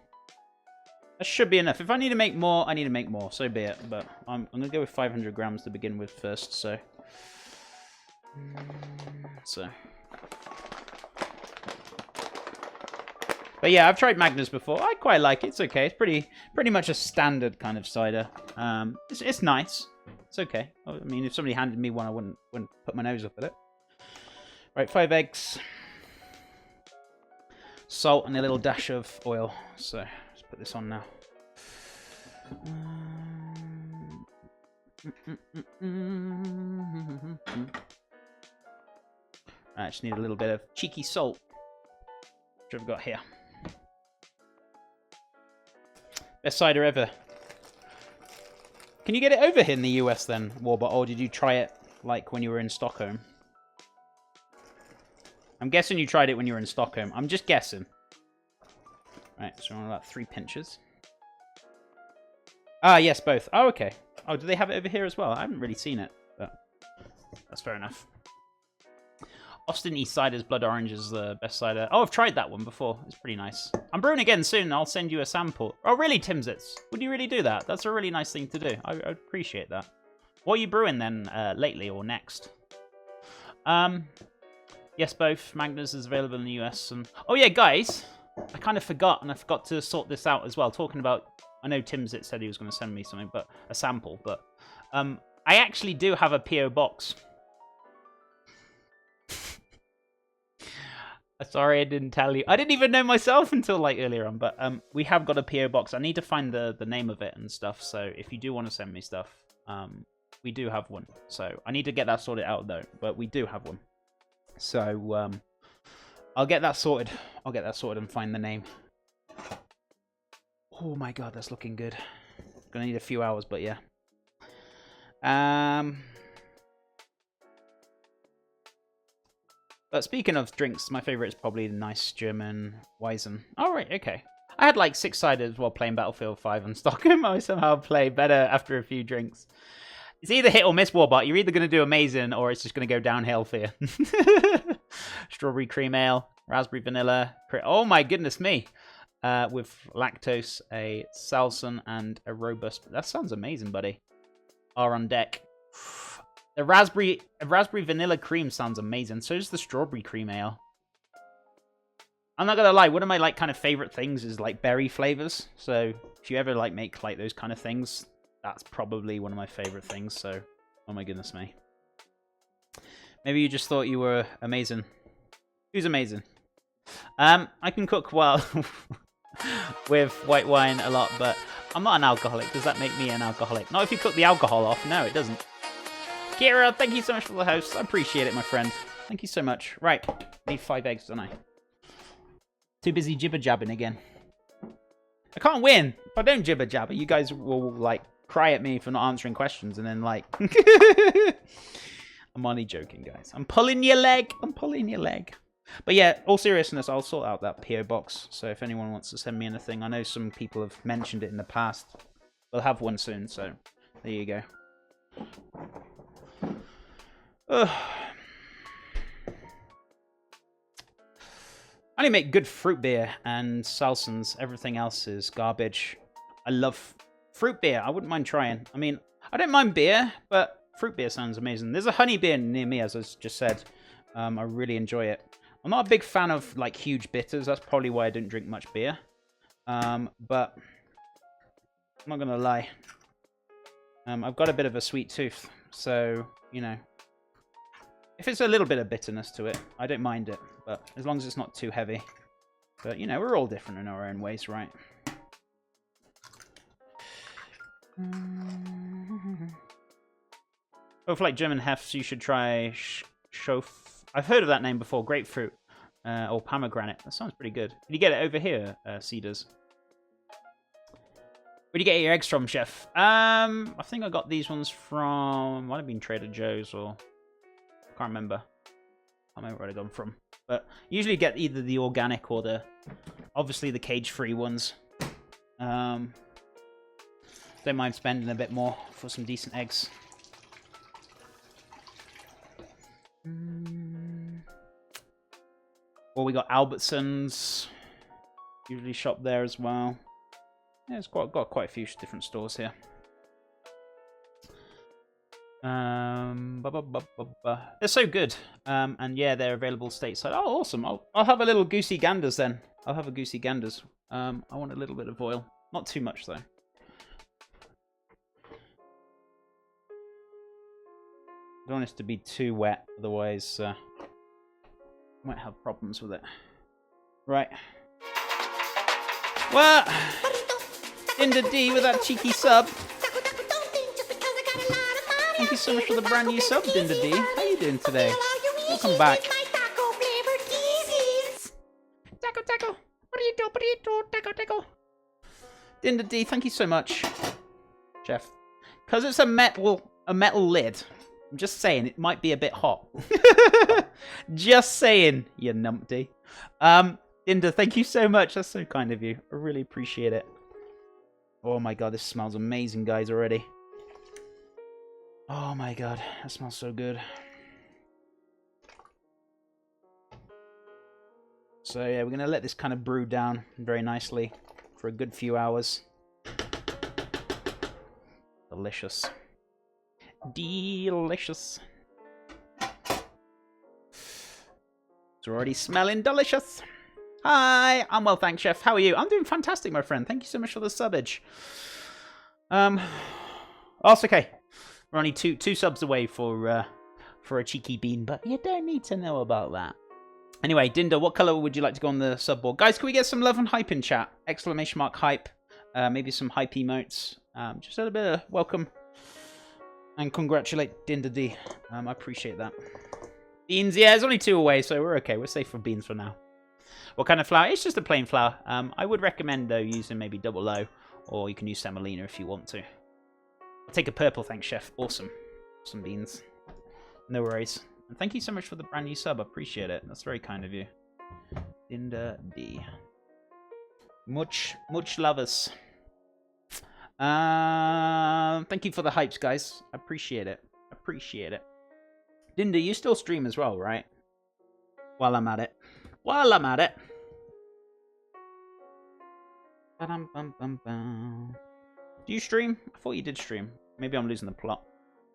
That should be enough. If I need to make more, I need to make more. So be it. But I'm going to go with 500 grams to begin with first, so... But yeah, I've tried Magnus before. I quite like it. It's okay. It's pretty much a standard kind of cider. It's nice. It's okay. I mean, if somebody handed me one, I wouldn't put my nose up at it. Right, 5 eggs. Salt and a little dash of oil. So, let's put this on now. I just need a little bit of cheeky salt. Which I've got here. Best cider ever. Can you get it over here in the US then, Warbot? Or did you try it like when you were in Stockholm? I'm guessing you tried it when you were in Stockholm. I'm just guessing. Right, so we're on about 3 pinches. Ah, yes, both. Oh, okay. Oh, do they have it over here as well? I haven't really seen it, but that's fair enough. Austin East Cider's Blood Orange is the best cider. Oh, I've tried that one before. It's pretty nice. I'm brewing again soon. I'll send you a sample. Oh, really, Timsits? Would you really do that? That's a really nice thing to do. I appreciate that. What are you brewing then lately or next? Yes, both. Magnus is available in the US. And... Oh, yeah, guys. I kind of forgot, and I forgot to sort this out as well. Talking about... I know Timsit said he was going to send me something, but a sample. But I actually do have a P.O. box. Sorry, I didn't tell you. I didn't even know myself until like earlier on. But we have got a P.O. box. I need to find the name of it and stuff. So if you do want to send me stuff, we do have one. So I need to get that sorted out, though. But we do have one. So I'll get that sorted. I'll get that sorted and find the name. Oh my god, that's looking good. Gonna need a few hours, but yeah. But speaking of drinks, my favourite is probably the nice German Weizen. Oh, right, okay. I had like 6 ciders while playing Battlefield 5 on Stockholm. I somehow play better after a few drinks. It's either hit or miss, Warbot. You're either going to do amazing or it's just going to go downhill for you. Strawberry cream ale, raspberry vanilla. Oh my goodness me. With lactose, a Salson, and a robust. That sounds amazing, buddy. Are on deck. The raspberry vanilla cream sounds amazing. So does the strawberry cream ale. I'm not gonna lie, one of my like kind of favorite things is like berry flavors. So if you ever like make like those kind of things, that's probably one of my favorite things. So, oh my goodness me. Maybe you just thought you were amazing. Who's amazing? I can cook well with white wine a lot, but I'm not an alcoholic. Does that make me an alcoholic? Not if you cook the alcohol off. No, it doesn't. Kira, thank you so much for the host. I appreciate it, my friend. Thank you so much. Right, need 5 eggs, don't I? Too busy jibber-jabbing again. I can't win. If I don't jibber-jabber, you guys will, like, cry at me for not answering questions, and then, like... I'm only joking, guys. I'm pulling your leg. I'm pulling your leg. But yeah, all seriousness, I'll sort out that P.O. box. So if anyone wants to send me anything, I know some people have mentioned it in the past. We'll have one soon, so there you go. Ugh. I only make good fruit beer and Salsons. Everything else is garbage. I love fruit beer. I wouldn't mind trying. I mean, I don't mind beer, but fruit beer sounds amazing. There's a honey beer near me, as I just said. I really enjoy it. I'm not a big fan of like huge bitters. That's probably why I don't drink much beer. But I'm not gonna lie. I've got a bit of a sweet tooth, so you know, if it's a little bit of bitterness to it, I don't mind it. But as long as it's not too heavy. But you know, we're all different in our own ways, right? Oh, for like German hefts, you should try Schof. I've heard of that name before. Grapefruit or pomegranate. That sounds pretty good. Can you get it over here, Cedars? Where'd you get your eggs from, Chef? I think I got these ones from... Might have been Trader Joe's or... Can't remember. I can't remember where I got them from. But usually get either the organic or the... Obviously the cage-free ones. Don't mind spending a bit more for some decent eggs. Well, we got Albertsons. Usually shop there as well. Yeah, it's got quite a few different stores here. They're so good. And yeah, they're available stateside. Oh, awesome. I'll have a little goosey ganders then. I'll have a goosey ganders. I want a little bit of oil. Not too much, though. I don't want this to be too wet, otherwise might have problems with it. Right. Well, Dinda D with that cheeky sub. Thank you so much for the brand new sub, Dinda D. How you doing today? Welcome back. Taco, taco. Burrito, burrito, taco, taco. Dinda D, thank you so much, Chef. Because it's a metal lid. I'm just saying, it might be a bit hot. Just saying, you numpty. Dinda, thank you so much. That's so kind of you. I really appreciate it. Oh my god, this smells amazing, guys, already. Oh my god, that smells so good. So yeah, we're going to let this kind of brew down very nicely for a good few hours. Delicious. Delicious. It's already smelling delicious. Hi, I'm well, thanks, Chef. How are you? I'm doing fantastic, my friend. Thank you so much for the subbage. Oh, it's okay. We're only two subs away for a cheeky bean, but you don't need to know about that. Anyway, Dinda, what colour would you like to go on the sub board? Guys, can we get some love and hype in chat? Exclamation mark hype. Maybe some hype emotes. Just a little bit of welcome. And congratulate Dinda D. I appreciate that. Beans, yeah, there's only 2 away, so we're okay. We're safe for beans for now. What kind of flour? It's just a plain flour. I would recommend, though, using maybe double O, or you can use semolina if you want to. I'll take a purple, thanks, Chef. Awesome. Some beans. No worries. And thank you so much for the brand new sub. I appreciate it. That's very kind of you. Dinda D. Much lovers. Thank you for the hypes, guys. I appreciate it. Appreciate it. Dinda, you still stream as well, right? While I'm at it. While I'm at it. Do you stream? I thought you did stream. Maybe I'm losing the plot.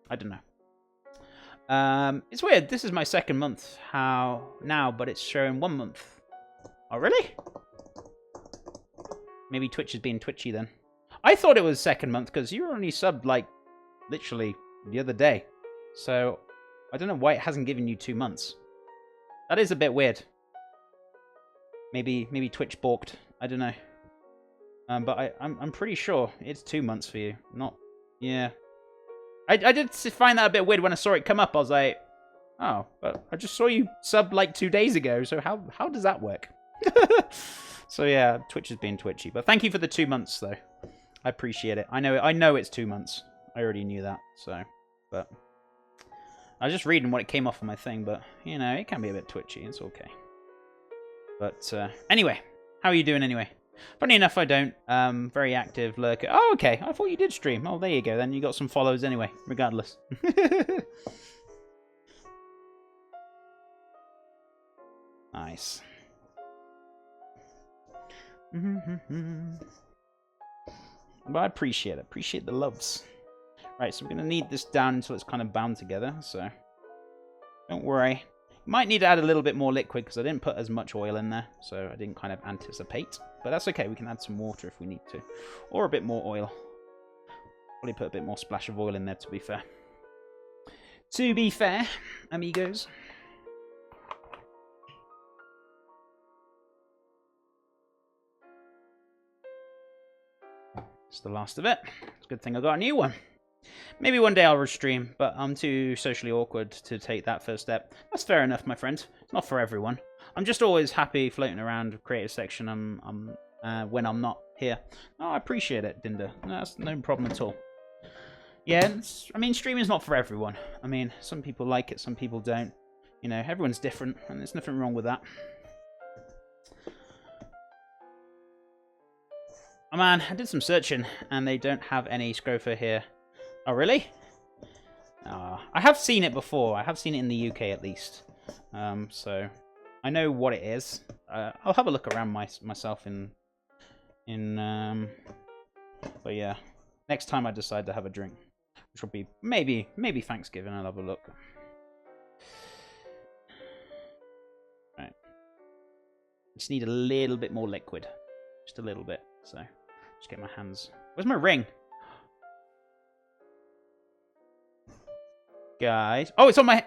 I don't know. It's weird. This is my 2nd month. How now? But it's showing 1 month. Oh, really? Maybe Twitch is being twitchy then. I thought it was 2nd month because you were only subbed like literally the other day. So I don't know why it hasn't given you 2 months. That is a bit weird. Maybe Twitch balked. I don't know. But I'm pretty sure it's 2 months for you. Not, yeah. I did find that a bit weird when I saw it come up. I was like, oh, but I just saw you sub like 2 days ago. So how does that work? So yeah, Twitch is being twitchy. But thank you for the 2 months though. I appreciate it. I know it's 2 months. I already knew that. So, but I was just reading what it came off on my thing. But you know, it can be a bit twitchy. It's okay. But anyway, how are you doing anyway? Funny enough, I don't. Very active lurker. Oh, okay. I thought you did stream. Oh, there you go. Then you got some follows anyway, regardless. Nice. But I appreciate it. Appreciate the loves. Right, so we're going to knead this down until it's kind of bound together. So don't worry. Might need to add a little bit more liquid because I didn't put as much oil in there, so I didn't kind of anticipate. But that's okay, we can add some water if we need to. Or a bit more oil. Probably put a bit more splash of oil in there, to be fair. To be fair, amigos. It's the last of it. It's a good thing I got a new one. Maybe one day I'll restream, but I'm too socially awkward to take that first step. That's fair enough, my friend. It's not for everyone. I'm just always happy floating around the creative section. I'm when I'm not here. Oh, I appreciate it, Dinda. No, that's no problem at all. Yeah, I mean, streaming's not for everyone. I mean, some people like it, some people don't. You know, everyone's different, and there's nothing wrong with that. Oh man, I did some searching, and they don't have any Scrofa here. Oh, really? I have seen it before. I have seen it in the UK, at least. So, I know what it is. I'll have a look around myself but yeah, next time I decide to have a drink, which will be maybe Thanksgiving, I'll have a look. Right. Just need a little bit more liquid. Just a little bit, so just get my hands. Where's my ring? Guys. Oh, it's on my...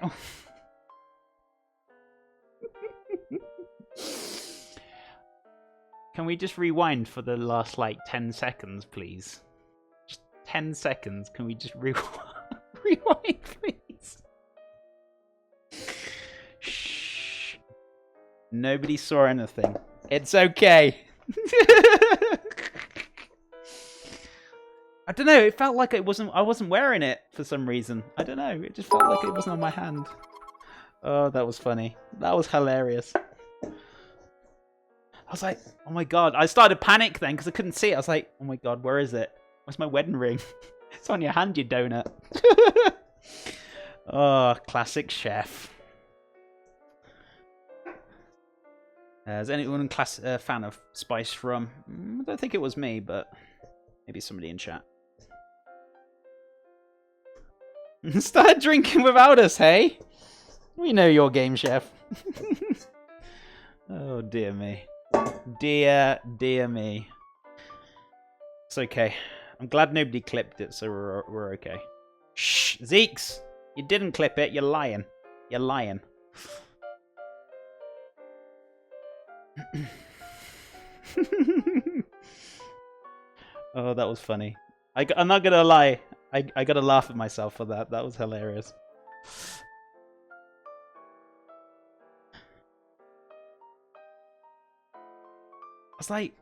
Can we just rewind for the last, like, 10 seconds, please? Just 10 seconds. Can we just rewind, please? Shh. Nobody saw anything. It's okay. I don't know. It felt like I wasn't wearing it for some reason. I don't know. It just felt like it wasn't on my hand. Oh, that was funny. That was hilarious. I was like, oh my god. I started to panic then because I couldn't see it. I was like, oh my god, where is it? Where's my wedding ring? It's on your hand, you donut. Oh, classic chef. Is anyone a fan of spiced rum? I don't think it was me, but maybe somebody in chat. Start drinking without us, hey? We know your game, chef. Oh, dear me. Dear me. It's okay. I'm glad nobody clipped it, so we're okay. Shh, Zeeks! You didn't clip it, you're lying. You're lying. Oh, that was funny. I'm not gonna lie. I gotta laugh at myself for that. That was hilarious. I was like,